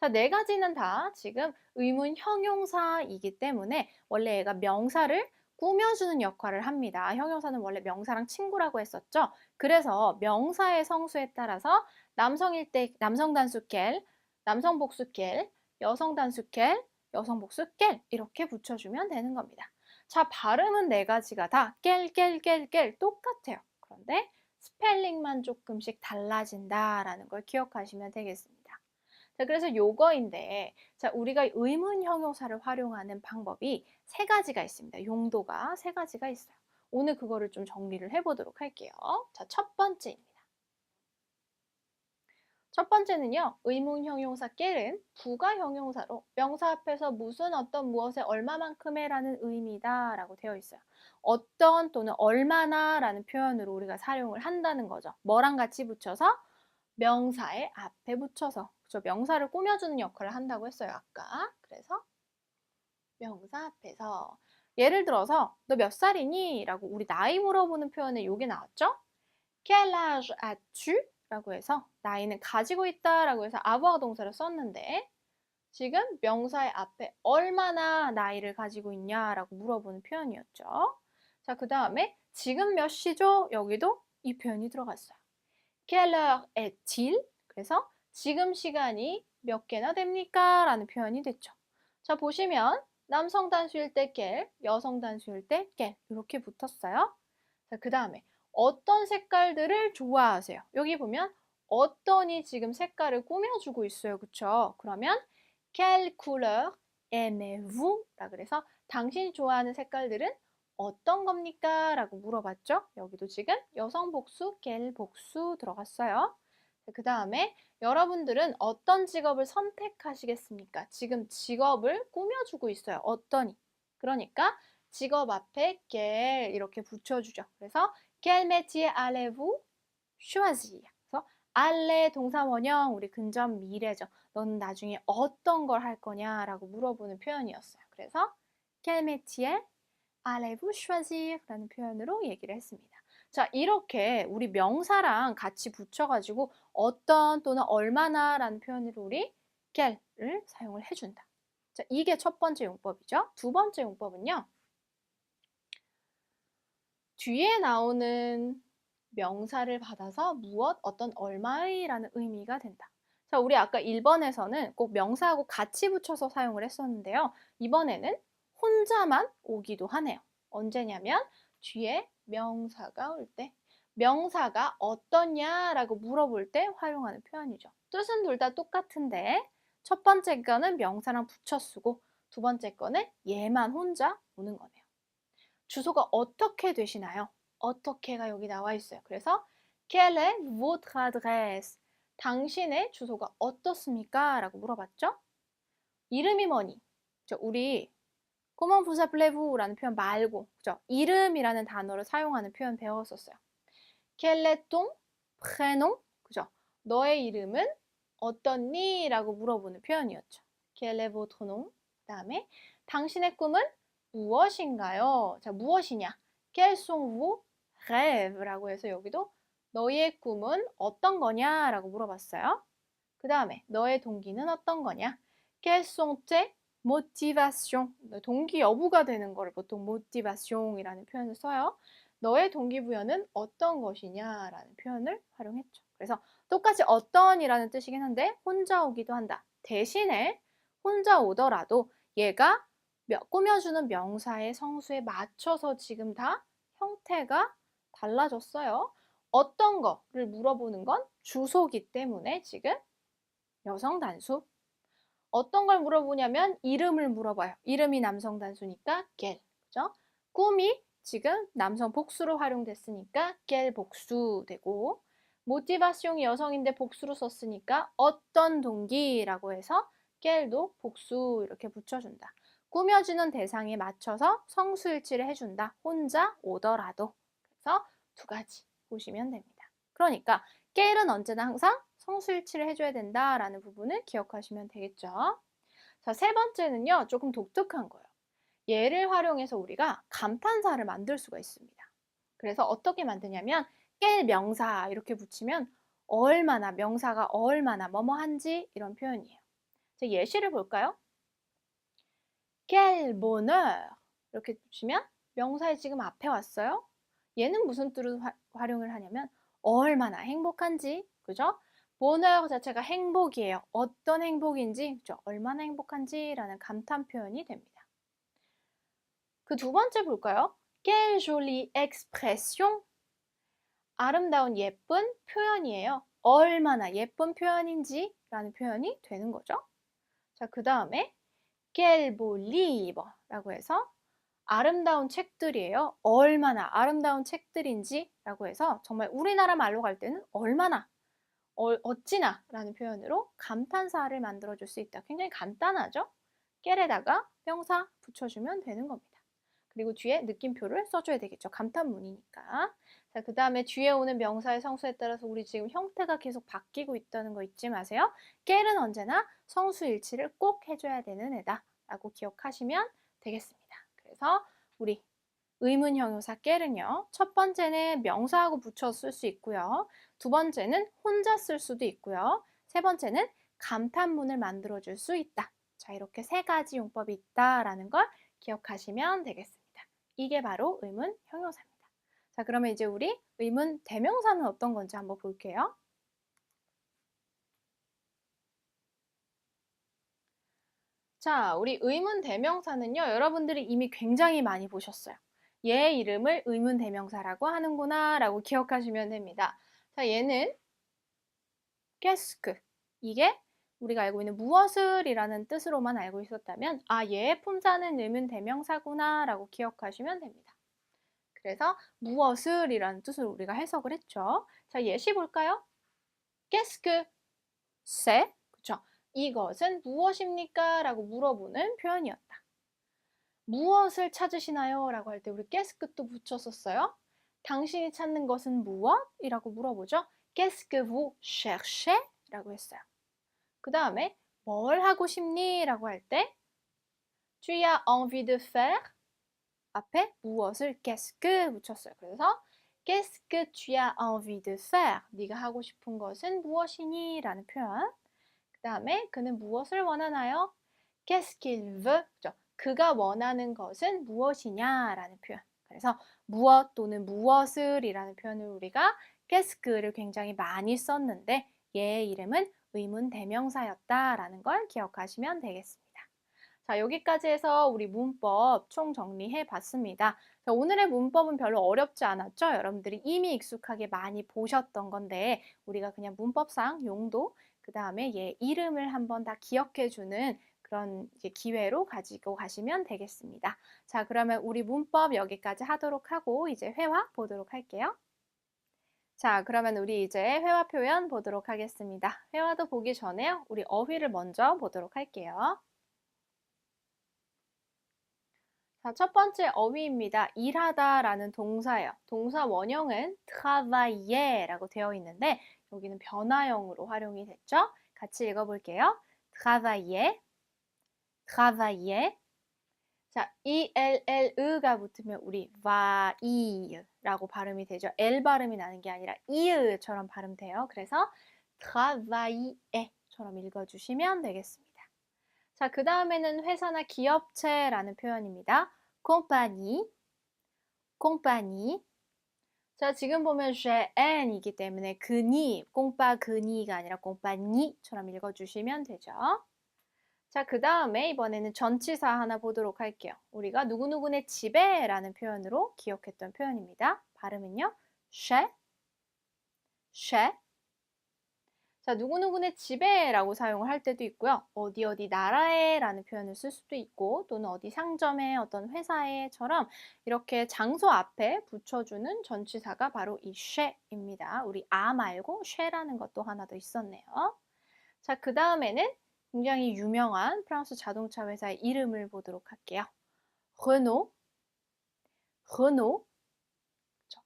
자, 네 가지는 다 지금 의문 형용사이기 때문에 원래 얘가 명사를 꾸며주는 역할을 합니다. 형용사는 원래 명사랑 친구라고 했었죠. 그래서 명사의 성수에 따라서 남성일 때 남성 단수 깰, 남성 복수 깰, 여성 단수 깰, 여성 복수 깰 이렇게 붙여주면 되는 겁니다. 자, 발음은 네 가지가 다 깰 똑같아요. 그런데 스펠링만 조금씩 달라진다라는 걸 기억하시면 되겠습니다. 자, 그래서 요거인데, 자, 우리가 의문 형용사를 활용하는 방법이 세 가지가 있습니다. 용도가 세 가지가 있어요. 오늘 그거를 좀 정리를 해보도록 할게요. 자, 첫 번째입니다. 첫 번째는요, 의문 형용사 깰은 부가 형용사로 명사 앞에서 무슨 어떤 무엇에 얼마만큼의 라는 의미다 라고 되어 있어요. 어떤 또는 얼마나 라는 표현으로 우리가 사용을 한다는 거죠. 뭐랑 같이 붙여서? 명사의 앞에 붙여서. 그죠? 명사를 꾸며주는 역할을 한다고 했어요, 아까. 그래서 명사 앞에서. 예를 들어서 너 몇 살이니? 라고 우리 나이 물어보는 표현에 이게 나왔죠? Quel âge as-tu? 라고 해서 나이는 가지고 있다 라고 해서 avoir 동사를 썼는데 지금 명사의 앞에 얼마나 나이를 가지고 있냐라고 물어보는 표현이었죠. 자, 그 다음에 지금 몇 시죠? 여기도 이 표현이 들어갔어요. Quelle heure est-il? 그래서 지금 시간이 몇 개나 됩니까? 라는 표현이 됐죠. 자, 보시면 남성 단수일 때 quel, 여성 단수일 때 quel 이렇게 붙었어요. 자, 그 다음에 어떤 색깔들을 좋아하세요? 여기 보면 어떤이 지금 색깔을 꾸며주고 있어요. 그쵸? 그러면 quelle couleur aimez-vous? 라 그래서 당신이 좋아하는 색깔들은 어떤 겁니까? 라고 물어봤죠. 여기도 지금 여성 복수, quelle 복수 들어갔어요. 그 다음에 여러분들은 어떤 직업을 선택하시겠습니까? 지금 직업을 꾸며주고 있어요. 어떠니? 그러니까 직업 앞에 quel 이렇게 붙여주죠. 그래서 quel métier allez-vous choisir? 그래서 allez 동사 원형 우리 근접 미래죠. 너는 나중에 어떤 걸 할 거냐라고 물어보는 표현이었어요. 그래서 quel métier allez-vous choisir? 라는 표현으로 얘기를 했습니다. 자, 이렇게 우리 명사랑 같이 붙여가지고 어떤 또는 얼마나 라는 표현으로 우리 quel을 사용을 해준다. 자, 이게 첫 번째 용법이죠. 두 번째 용법은요. 뒤에 나오는 명사를 받아서 무엇, 어떤, 얼마의라는 의미가 된다. 자, 우리 아까 1번에서는 꼭 명사하고 같이 붙여서 사용을 했었는데요. 이번에는 혼자만 오기도 하네요. 언제냐면 뒤에 명사가 올 때, 명사가 어떠냐라고 물어볼 때 활용하는 표현이죠. 뜻은 둘 다 똑같은데 첫 번째 거는 명사랑 붙여 쓰고 두 번째 거는 얘만 혼자 오는 거네요. 주소가 어떻게 되시나요? 어떻게가 여기 나와 있어요. 그래서 Quelle est votre adresse? 당신의 주소가 어떻습니까? 라고 물어봤죠? 이름이 뭐니? 우리 Comment vous appelez-vous? 라는 표현 말고, 그죠? 이름이라는 단어를 사용하는 표현 배웠었어요. Quel est ton prénom? 그죠? 너의 이름은 어떻니? 라고 물어보는 표현이었죠. Quel est votre nom? 그 다음에 당신의 꿈은 무엇인가요? 자, 무엇이냐? Quels sont vos rêves? 라고 해서 여기도 너의 꿈은 어떤 거냐? 라고 물어봤어요. 그 다음에 너의 동기는 어떤 거냐? Quelles sont tes motivations? 동기 여부가 되는 거를 보통 motivation이라는 표현을 써요. 너의 동기부여는 어떤 것이냐라는 표현을 활용했죠. 그래서 똑같이 어떤이라는 뜻이긴 한데 혼자 오기도 한다. 대신에 혼자 오더라도 얘가 꾸며주는 명사의 성수에 맞춰서 지금 다 형태가 달라졌어요. 어떤 거를 물어보는 건 주소기 때문에 지금 여성 단수. 어떤 걸 물어보냐면 이름을 물어봐요. 이름이 남성 단수니까 quel. 그죠? 꿈이 지금 남성 복수로 활용됐으니까 quel 복수 되고 모티바시옹이 여성인데 복수로 썼으니까 어떤 동기라고 해서 quel도 복수 이렇게 붙여준다. 꾸며주는 대상에 맞춰서 성수일치를 해준다. 혼자 오더라도. 그래서 두 가지 보시면 됩니다. 그러니까 quel은 언제나 항상 성수일치를 해줘야 된다라는 부분을 기억하시면 되겠죠. 자, 세 번째는요, 조금 독특한 거예요. 얘를 활용해서 우리가 감탄사를 만들 수가 있습니다. 그래서 어떻게 만드냐면 깰 명사 이렇게 붙이면 얼마나 명사가 얼마나 뭐뭐한지 이런 표현이에요. 자, 예시를 볼까요? Quel bonheur 이렇게 붙이면 명사에 지금 앞에 왔어요. 얘는 무슨 뜻으로 활용을 하냐면 얼마나 행복한지, 그죠? bonheur 자체가 행복이에요. 어떤 행복인지, 그죠? 얼마나 행복한지라는 감탄 표현이 됩니다. 그 두 번째 볼까요? Quelle jolie expression. 아름다운 예쁜 표현이에요. 얼마나 예쁜 표현인지라는 표현이 되는 거죠. 자, 그 다음에 Quel beau livre 라고 해서 아름다운 책들이에요. 얼마나 아름다운 책들인지 라고 해서 정말 우리나라 말로 갈 때는 얼마나, 어찌나 라는 표현으로 감탄사를 만들어줄 수 있다. 굉장히 간단하죠? 깰에다가 명사 붙여주면 되는 겁니다. 그리고 뒤에 느낌표를 써줘야 되겠죠. 감탄문이니까. 자, 그 다음에 뒤에 오는 명사의 성수에 따라서 우리 지금 형태가 계속 바뀌고 있다는 거 잊지 마세요. 깰은 언제나 성수일치를 꼭 해줘야 되는 애다 라고 기억하시면 되겠습니다. 그래서 우리 의문 형용사 깰은요. 첫 번째는 명사하고 붙여 쓸 수 있고요. 두 번째는 혼자 쓸 수도 있고요. 세 번째는 감탄문을 만들어줄 수 있다. 자, 이렇게 세 가지 용법이 있다라는 걸 기억하시면 되겠습니다. 이게 바로 의문 형용사입니다. 자, 그러면 이제 우리 의문 대명사는 어떤 건지 한번 볼게요. 자, 우리 의문 대명사는요, 여러분들이 이미 굉장히 많이 보셨어요. 얘 이름을 의문 대명사라고 하는구나 라고 기억하시면 됩니다. 자, 얘는 qu'est-ce 이게 우리가 알고 있는 무엇을 이라는 뜻으로만 알고 있었다면 얘의 품사는 의문 대명사구나 라고 기억하시면 됩니다. 그래서 무엇을 이라는 뜻으로 우리가 해석을 했죠. 자, 예시 볼까요? qu'est-ce c'est? 그쵸? 이것은 무엇입니까? 라고 물어보는 표현이었다. 무엇을 찾으시나요? 라고 할 때 우리 qu'est-ce 또 붙였었어요. 당신이 찾는 것은 무엇? 이라고 물어보죠. Qu'est-ce que vous cherchez? 라고 했어요. 그 다음에 뭘 하고 싶니? 라고 할 때 Tu as envie de faire? 앞에 무엇을 qu'est-ce que 붙였어요. 그래서 Qu'est-ce que tu as envie de faire? 네가 하고 싶은 것은 무엇이니? 라는 표현. 그 다음에 그는 무엇을 원하나요? Qu'est-ce qu'il veut? 그죠? 그가 원하는 것은 무엇이냐? 라는 표현. 그래서 무엇 또는 무엇을 이라는 표현을 우리가 qu'est-ce que를 굉장히 많이 썼는데 얘의 이름은 의문 대명사였다라는 걸 기억하시면 되겠습니다. 자, 여기까지 해서 우리 문법 총 정리해 봤습니다. 자, 오늘의 문법은 별로 어렵지 않았죠? 여러분들이 이미 익숙하게 많이 보셨던 건데 우리가 그냥 문법상 용도, 그 다음에 얘 이름을 한번 다 기억해주는 그런 이제 기회로 가지고 가시면 되겠습니다. 자, 그러면 우리 문법 여기까지 하도록 하고 이제 회화 보도록 할게요. 자, 그러면 우리 이제 회화 표현 보도록 하겠습니다. 회화도 보기 전에요. 우리 어휘를 먼저 보도록 할게요. 자, 첫 번째 어휘입니다. 일하다라는 동사예요. 동사 원형은 travailler라고 되어 있는데 여기는 변화형으로 활용이 됐죠? 같이 읽어볼게요. travailler, travailler. 자, ELLE가 붙으면 우리 vaille라고 발음이 되죠. L 발음이 나는 게 아니라 이으처럼 발음돼요. 그래서 travailler처럼 읽어주시면 되겠습니다. 자, 그 다음에는 회사나 기업체라는 표현입니다. compagnie, compagnie. 자, 지금 보면 GN이기 때문에 그니, 꽁빠 그니가 아니라 compagnie처럼 읽어주시면 되죠. 자, 그 다음에 이번에는 전치사 하나 보도록 할게요. 우리가 누구누구네 집에라는 표현으로 기억했던 표현입니다. 발음은요. chez, chez. 자, 누구누구네 집에라고 사용을 할 때도 있고요. 어디 어디 나라에라는 표현을 쓸 수도 있고 또는 어디 상점에 어떤 회사에처럼 이렇게 장소 앞에 붙여주는 전치사가 바로 이 쉐입니다. 우리 아 말고 쉐라는 것도 하나 더 있었네요. 자, 그 다음에는 굉장히 유명한 프랑스 자동차 회사의 이름을 보도록 할게요. 르노, 르노.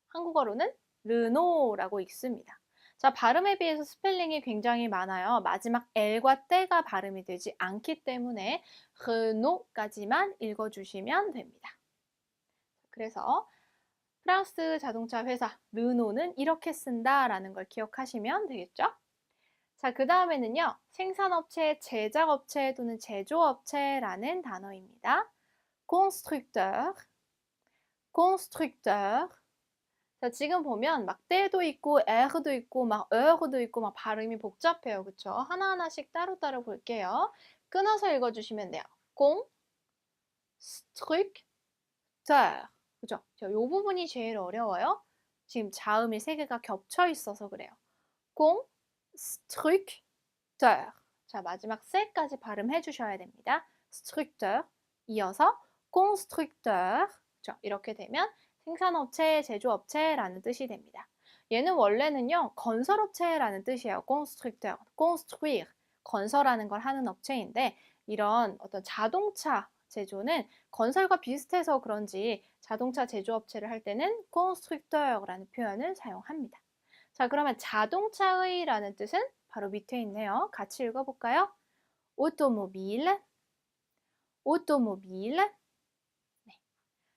한국어로는 르노라고 읽습니다. 자, 발음에 비해서 스펠링이 굉장히 많아요. 마지막 L과 때가 발음이 되지 않기 때문에 르노까지만 읽어주시면 됩니다. 그래서 프랑스 자동차 회사 르노는 이렇게 쓴다라는 걸 기억하시면 되겠죠? 자, 그 다음에는요. 생산업체, 제작업체 또는 제조업체라는 단어입니다. constructeur, constructeur. 자, 지금 보면 막 때도 있고 에르도 있고 막 어르도 있고 막 발음이 복잡해요. 그쵸? 하나하나씩 따로따로 볼게요. 끊어서 읽어주시면 돼요. constructeur. 그죠? 이 부분이 제일 어려워요. 지금 자음이 세 개가 겹쳐 있어서 그래요. constructeur. 자, 마지막 셀까지 발음해 주셔야 됩니다. structeur. 이어서 constructeur. 그죠? 이렇게 되면 생산업체, 제조업체라는 뜻이 됩니다. 얘는 원래는요, 건설업체라는 뜻이에요. constructeur, construire, 건설하는 걸 하는 업체인데 이런 어떤 자동차 제조는 건설과 비슷해서 그런지 자동차 제조업체를 할 때는 constructeur라는 표현을 사용합니다. 자, 그러면 자동차의라는 뜻은 바로 밑에 있네요. 같이 읽어볼까요? automobile, automobile.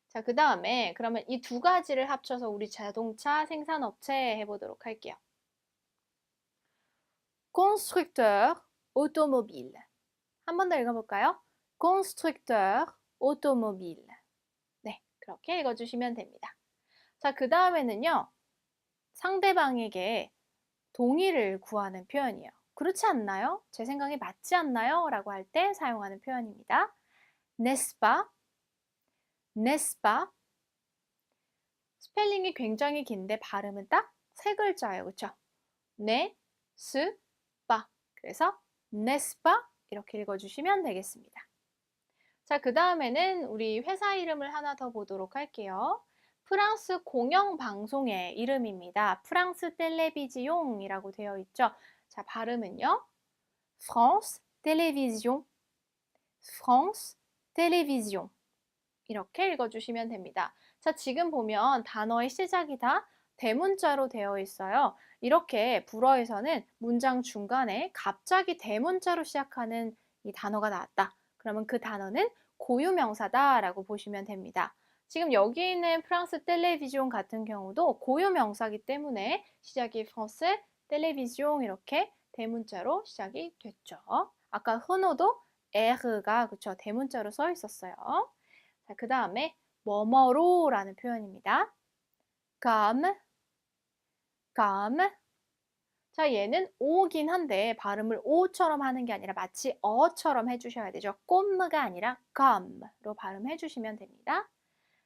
자, 그 다음에 그러면 이 두 가지를 합쳐서 우리 자동차 생산업체 해보도록 할게요. constructeur automobile. 한 번 더 읽어볼까요? constructeur automobile. 네, 그렇게 읽어주시면 됩니다. 자, 그 다음에는요. 상대방에게 동의를 구하는 표현이에요. 그렇지 않나요? 제 생각에 맞지 않나요? 라고 할 때 사용하는 표현입니다. n'est-ce pas? n'est-ce pas? 스펠링이 굉장히 긴데 발음은 딱 세 글자예요. 그쵸? n'est-ce pas. 그래서 n'est-ce pas? 이렇게 읽어주시면 되겠습니다. 자, 그 다음에는 우리 회사 이름을 하나 더 보도록 할게요. 프랑스 공영방송의 이름입니다. 프랑스 텔레비지용이라고 되어 있죠. 자, 발음은요. France Télévision, France Télévision. 이렇게 읽어주시면 됩니다. 자, 지금 보면 단어의 시작이 다 대문자로 되어 있어요. 이렇게 불어에서는 문장 중간에 갑자기 대문자로 시작하는 이 단어가 나왔다. 그러면 그 단어는 고유명사다라고 보시면 됩니다. 지금 여기 있는 프랑스 텔레비전 같은 경우도 고유명사이기 때문에 시작이 프랑스 텔레비전 이렇게 대문자로 시작이 됐죠. 아까 흔호도 에르가 그쵸 대문자로 써 있었어요. 자, 그 다음에 뭐뭐로라는 표현입니다. comme, comme. 자, 얘는 오긴 한데 발음을 오처럼 하는 게 아니라 마치 어처럼 해주셔야 되죠. 꼼무가 아니라 come로 발음해 주시면 됩니다.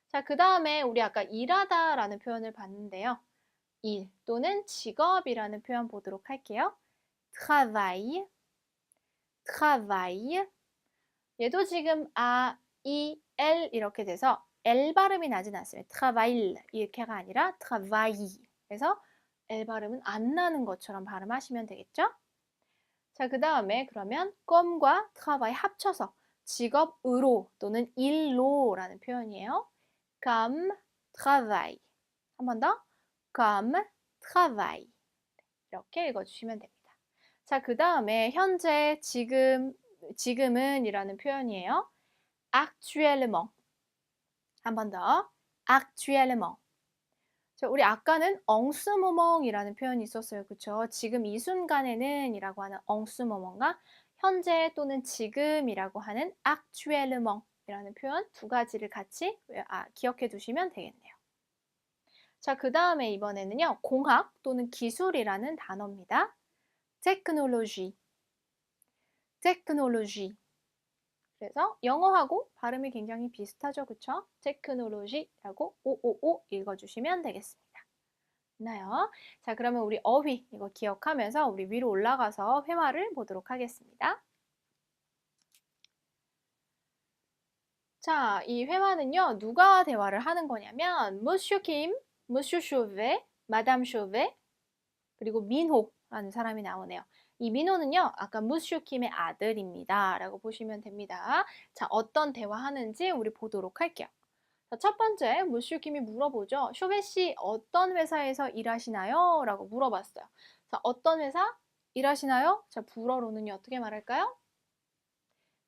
자, 그 다음에 우리 아까 일하다라는 표현을 봤는데요. 일 또는 직업이라는 표현 보도록 할게요. travail, travail. 얘도 지금 아, 이, L 이렇게 돼서 L 발음이 나진 않습니다. travail 이렇게가 아니라 travail. 그래서 L 발음은 안 나는 것처럼 발음하시면 되겠죠? 자, 그 다음에 그러면 com과 travail 합쳐서 직업으로 또는 일로라는 표현이에요. comme travail. 한 번 더. comme travail. 이렇게 읽어주시면 됩니다. 자, 그 다음에 현재, 지금은 이라는 표현이에요. actuellement. 한 번 더. actuellement. 자, 우리 아까는 엉스모멍이라는 표현이 있었어요. 그쵸? 지금 이 순간에는 이라고 하는 엉스모멍과 현재 또는 지금이라고 하는 actuellement 이라는 표현 두 가지를 같이 기억해 두시면 되겠네요. 자, 그 다음에 이번에는요. 공학 또는 기술이라는 단어입니다. technology. technology. 그래서 영어하고 발음이 굉장히 비슷하죠. 그쵸? technology라고 오오오 읽어주시면 되겠습니다. 나요. 자, 그러면 우리 어휘 이거 기억하면서 우리 위로 올라가서 회화를 보도록 하겠습니다. 자, 이 회화는요. 누가 대화를 하는 거냐면 Monsieur Kim, Monsieur Chauvet, Madame Chauvet 그리고 민호라는 사람이 나오네요. 이 민호는요. 아까 Monsieur Kim의 아들입니다. 라고 보시면 됩니다. 자, 어떤 대화하는지 우리 보도록 할게요. 자, 첫 번째, 무슈 김이 물어보죠. 쇼베 씨, 어떤 회사에서 일하시나요? 라고 물어봤어요. 자, 어떤 회사? 일하시나요? 자, 불어로는요, 어떻게 말할까요?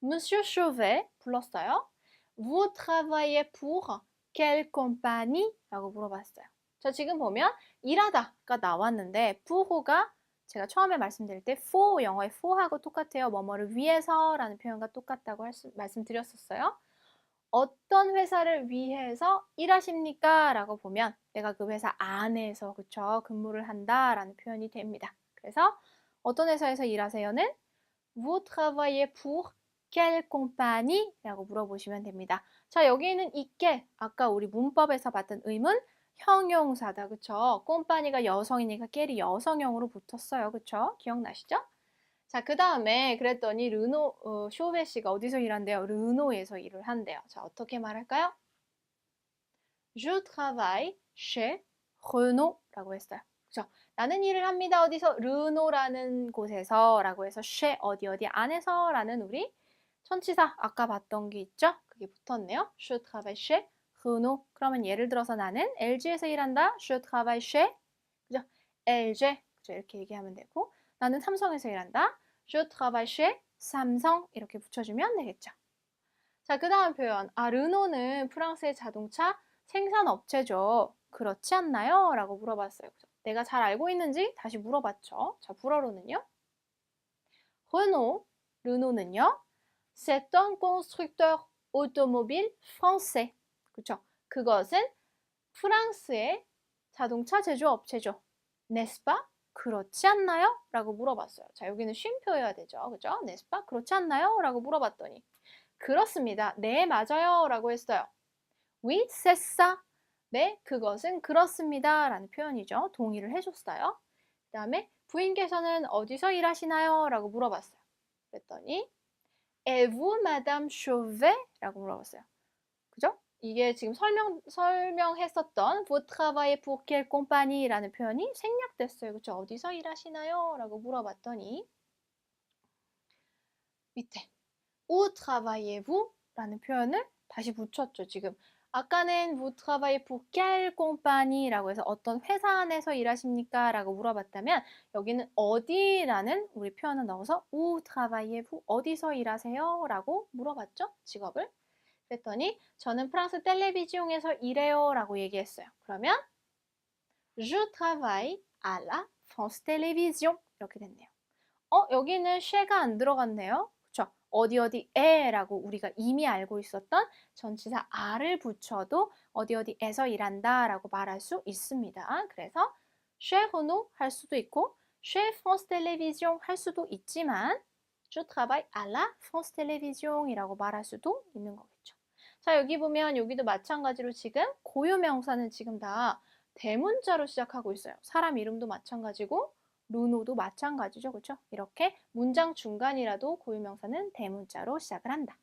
Monsieur Chauvet 불렀어요. Vous travaillez pour quelle compagnie? 라고 물어봤어요. 자, 지금 보면 일하다가 나왔는데 pour가 제가 처음에 말씀드릴 때 for, 영어의 for하고 똑같아요. 뭐뭐를 위해서라는 표현과 똑같다고 말씀드렸었어요. 어떤 회사를 위해서 일하십니까? 라고 보면 내가 그 회사 안에서 그쵸 근무를 한다 라는 표현이 됩니다. 그래서 어떤 회사에서 일하세요는 Vous travaillez pour quelle compagnie? 라고 물어보시면 됩니다. 자, 여기는 있게 아까 우리 문법에서 봤던 의문 형용사다. 그쵸? 꼼파니가 여성이니까 깰이 여성형으로 붙었어요. 그쵸? 기억나시죠? 자, 그 다음에 그랬더니 쇼베 씨가 어디서 일한대요? 르노에서 일을 한대요. 자, 어떻게 말할까요? Je travaille chez Renault라고 했어요. 그죠? 나는 일을 합니다. 어디서? 르노라는 곳에서 라고 해서 chez 어디 안에서라는 우리 천치사 아까 봤던 게 있죠? 그게 붙었네요. Je travaille chez Renault. 그러면 예를 들어서 나는 LG에서 일한다. Je travaille chez 그죠? LG 그죠? 이렇게 얘기하면 되고 나는 삼성에서 일한다. Je travaille chez 삼성 이렇게 붙여주면 되겠죠. 자, 그 다음 표현. 르노는 프랑스의 자동차 생산업체죠. 그렇지 않나요? 라고 물어봤어요. 내가 잘 알고 있는지 다시 물어봤죠. 자, 불어로는요. 르노는요. C'est un constructeur automobile français. 그쵸? 그것은 프랑스의 자동차 제조업체죠. n'est-ce pas? 그렇지 않나요? 라고 물어봤어요. 자, 여기는 쉼표여야 되죠. 그죠? n'est-ce pas? 그렇지 않나요? 라고 물어봤더니 그렇습니다. 네, 맞아요. 라고 했어요. Oui, c'est ça. 네, 그것은 그렇습니다. 라는 표현이죠. 동의를 해줬어요. 그 다음에 부인께서는 어디서 일하시나요? 라고 물어봤어요. 그랬더니 Et vous, Madame Chauvet? 라고 물어봤어요. 그죠? 이게 지금 설명했었던 Vous travaillez pour quelle compagnie? 라는 표현이 생략됐어요. 그쵸? 어디서 일하시나요? 라고 물어봤더니 밑에 Où travaillez-vous? 라는 표현을 다시 붙였죠. 지금 아까는 Vous travaillez pour quelle compagnie? 라고 해서 어떤 회사 안에서 일하십니까? 라고 물어봤다면 여기는 어디라는 우리 표현을 넣어서 Où travaillez-vous? 어디서 일하세요? 라고 물어봤죠. 직업을. 그랬더니 저는 프랑스 텔레비지옹에서 일해요 라고 얘기했어요. 그러면 Je travaille à la France Télévision 이렇게 됐네요. 여기는 쉐가 안 들어갔네요. 그쵸? 어디에라고 우리가 이미 알고 있었던 전치사 아를 붙여도 어디에서 일한다 라고 말할 수 있습니다. 그래서 chez Renault 할 수도 있고 chez France Télévision 할 수도 있지만 Je travaille à la France Télévision 이라고 말할 수도 있는 거겠죠. 자, 여기 보면 여기도 마찬가지로 지금 고유명사는 지금 다 대문자로 시작하고 있어요. 사람 이름도 마찬가지고 루노도 마찬가지죠. 그렇죠? 이렇게 문장 중간이라도 고유명사는 대문자로 시작을 한다.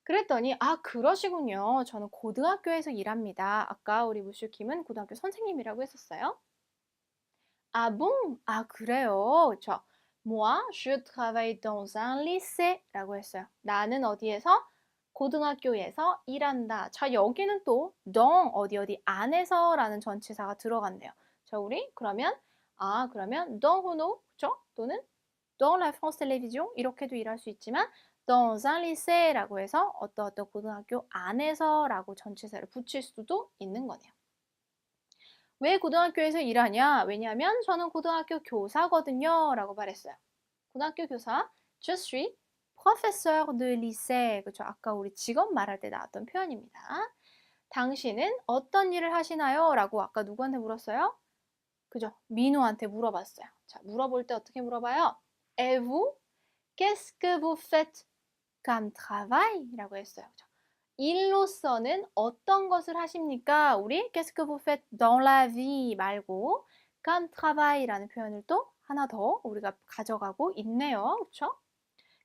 그랬더니 그러시군요. 저는 고등학교에서 일합니다. 아까 우리 무슈킴은 고등학교 선생님이라고 했었어요. 아 bon? 아 그래요. 그쵸. Moi, je travaille dans un lycée 라고 했어요. 나는 어디에서? 고등학교에서 일한다. 자, 여기는 또 dans 어디 안에서 라는 전치사가 들어갔네요. 자, 우리 그러면 그러면 dans Renault, 그쵸? 또는 dans la France Télévision 이렇게도 일할 수 있지만 dans un lycé라고 해서 어떤 고등학교 안에서라고 전치사를 붙일 수도 있는 거네요. 왜 고등학교에서 일하냐? 왜냐하면 저는 고등학교 교사거든요. 라고 말했어요. 고등학교 교사. Je suis professeur de lycée. 그쵸? 아까 우리 직업 말할 때 나왔던 표현입니다. 당신은 어떤 일을 하시나요? 라고 아까 누구한테 물었어요? 그죠? 민호한테 물어봤어요. 자, 물어볼 때 어떻게 물어봐요? Et vous, qu'est-ce que vous faites comme travail? 라고 했어요. 그죠? 일로서는 어떤 것을 하십니까? 우리 qu'est-ce que vous faites dans la vie 말고 comme travail라는 표현을 또 하나 더 우리가 가져가고 있네요. 그렇죠?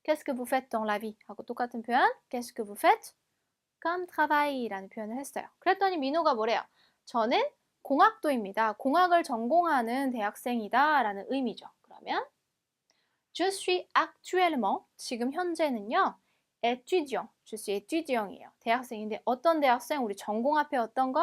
Qu'est-ce que vous faites dans la vie 하고 똑같은 표현 qu'est-ce que vous faites comme travail라는 표현을 했어요. 그랬더니 민호가 뭐래요? 저는 공학도입니다. 공학을 전공하는 대학생이다 라는 의미죠. 그러면 Je suis actuellement 지금 현재는요. étudiant, je suis étudiant이에요. 대학생인데 어떤 대학생? 우리 전공 앞에 어떤 거?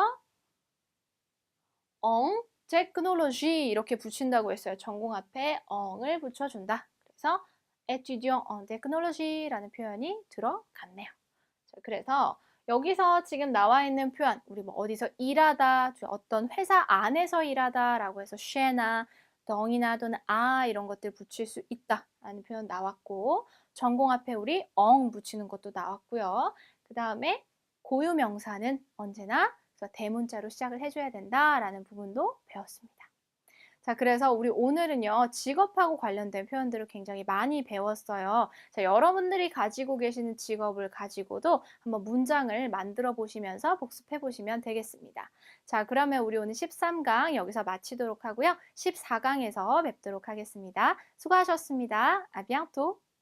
en technologie 이렇게 붙인다고 했어요. 전공 앞에 en을 붙여준다. 그래서 étudiant en technologie라는 표현이 들어갔네요. 자, 그래서 여기서 지금 나와 있는 표현, 우리 뭐 어디서 일하다, 어떤 회사 안에서 일하다라고 해서 쉐나 덩이나 또는 이런 것들 붙일 수 있다라는 표현 나왔고 전공 앞에 우리 엉 붙이는 것도 나왔고요. 그 다음에 고유명사는 언제나 대문자로 시작을 해줘야 된다라는 부분도 배웠습니다. 자, 그래서 우리 오늘은요, 직업하고 관련된 표현들을 굉장히 많이 배웠어요. 자, 여러분들이 가지고 계시는 직업을 가지고도 한번 문장을 만들어 보시면서 복습해 보시면 되겠습니다. 자, 그러면 우리 오늘 13강 여기서 마치도록 하고요. 14강에서 뵙도록 하겠습니다. 수고하셨습니다. À bientôt!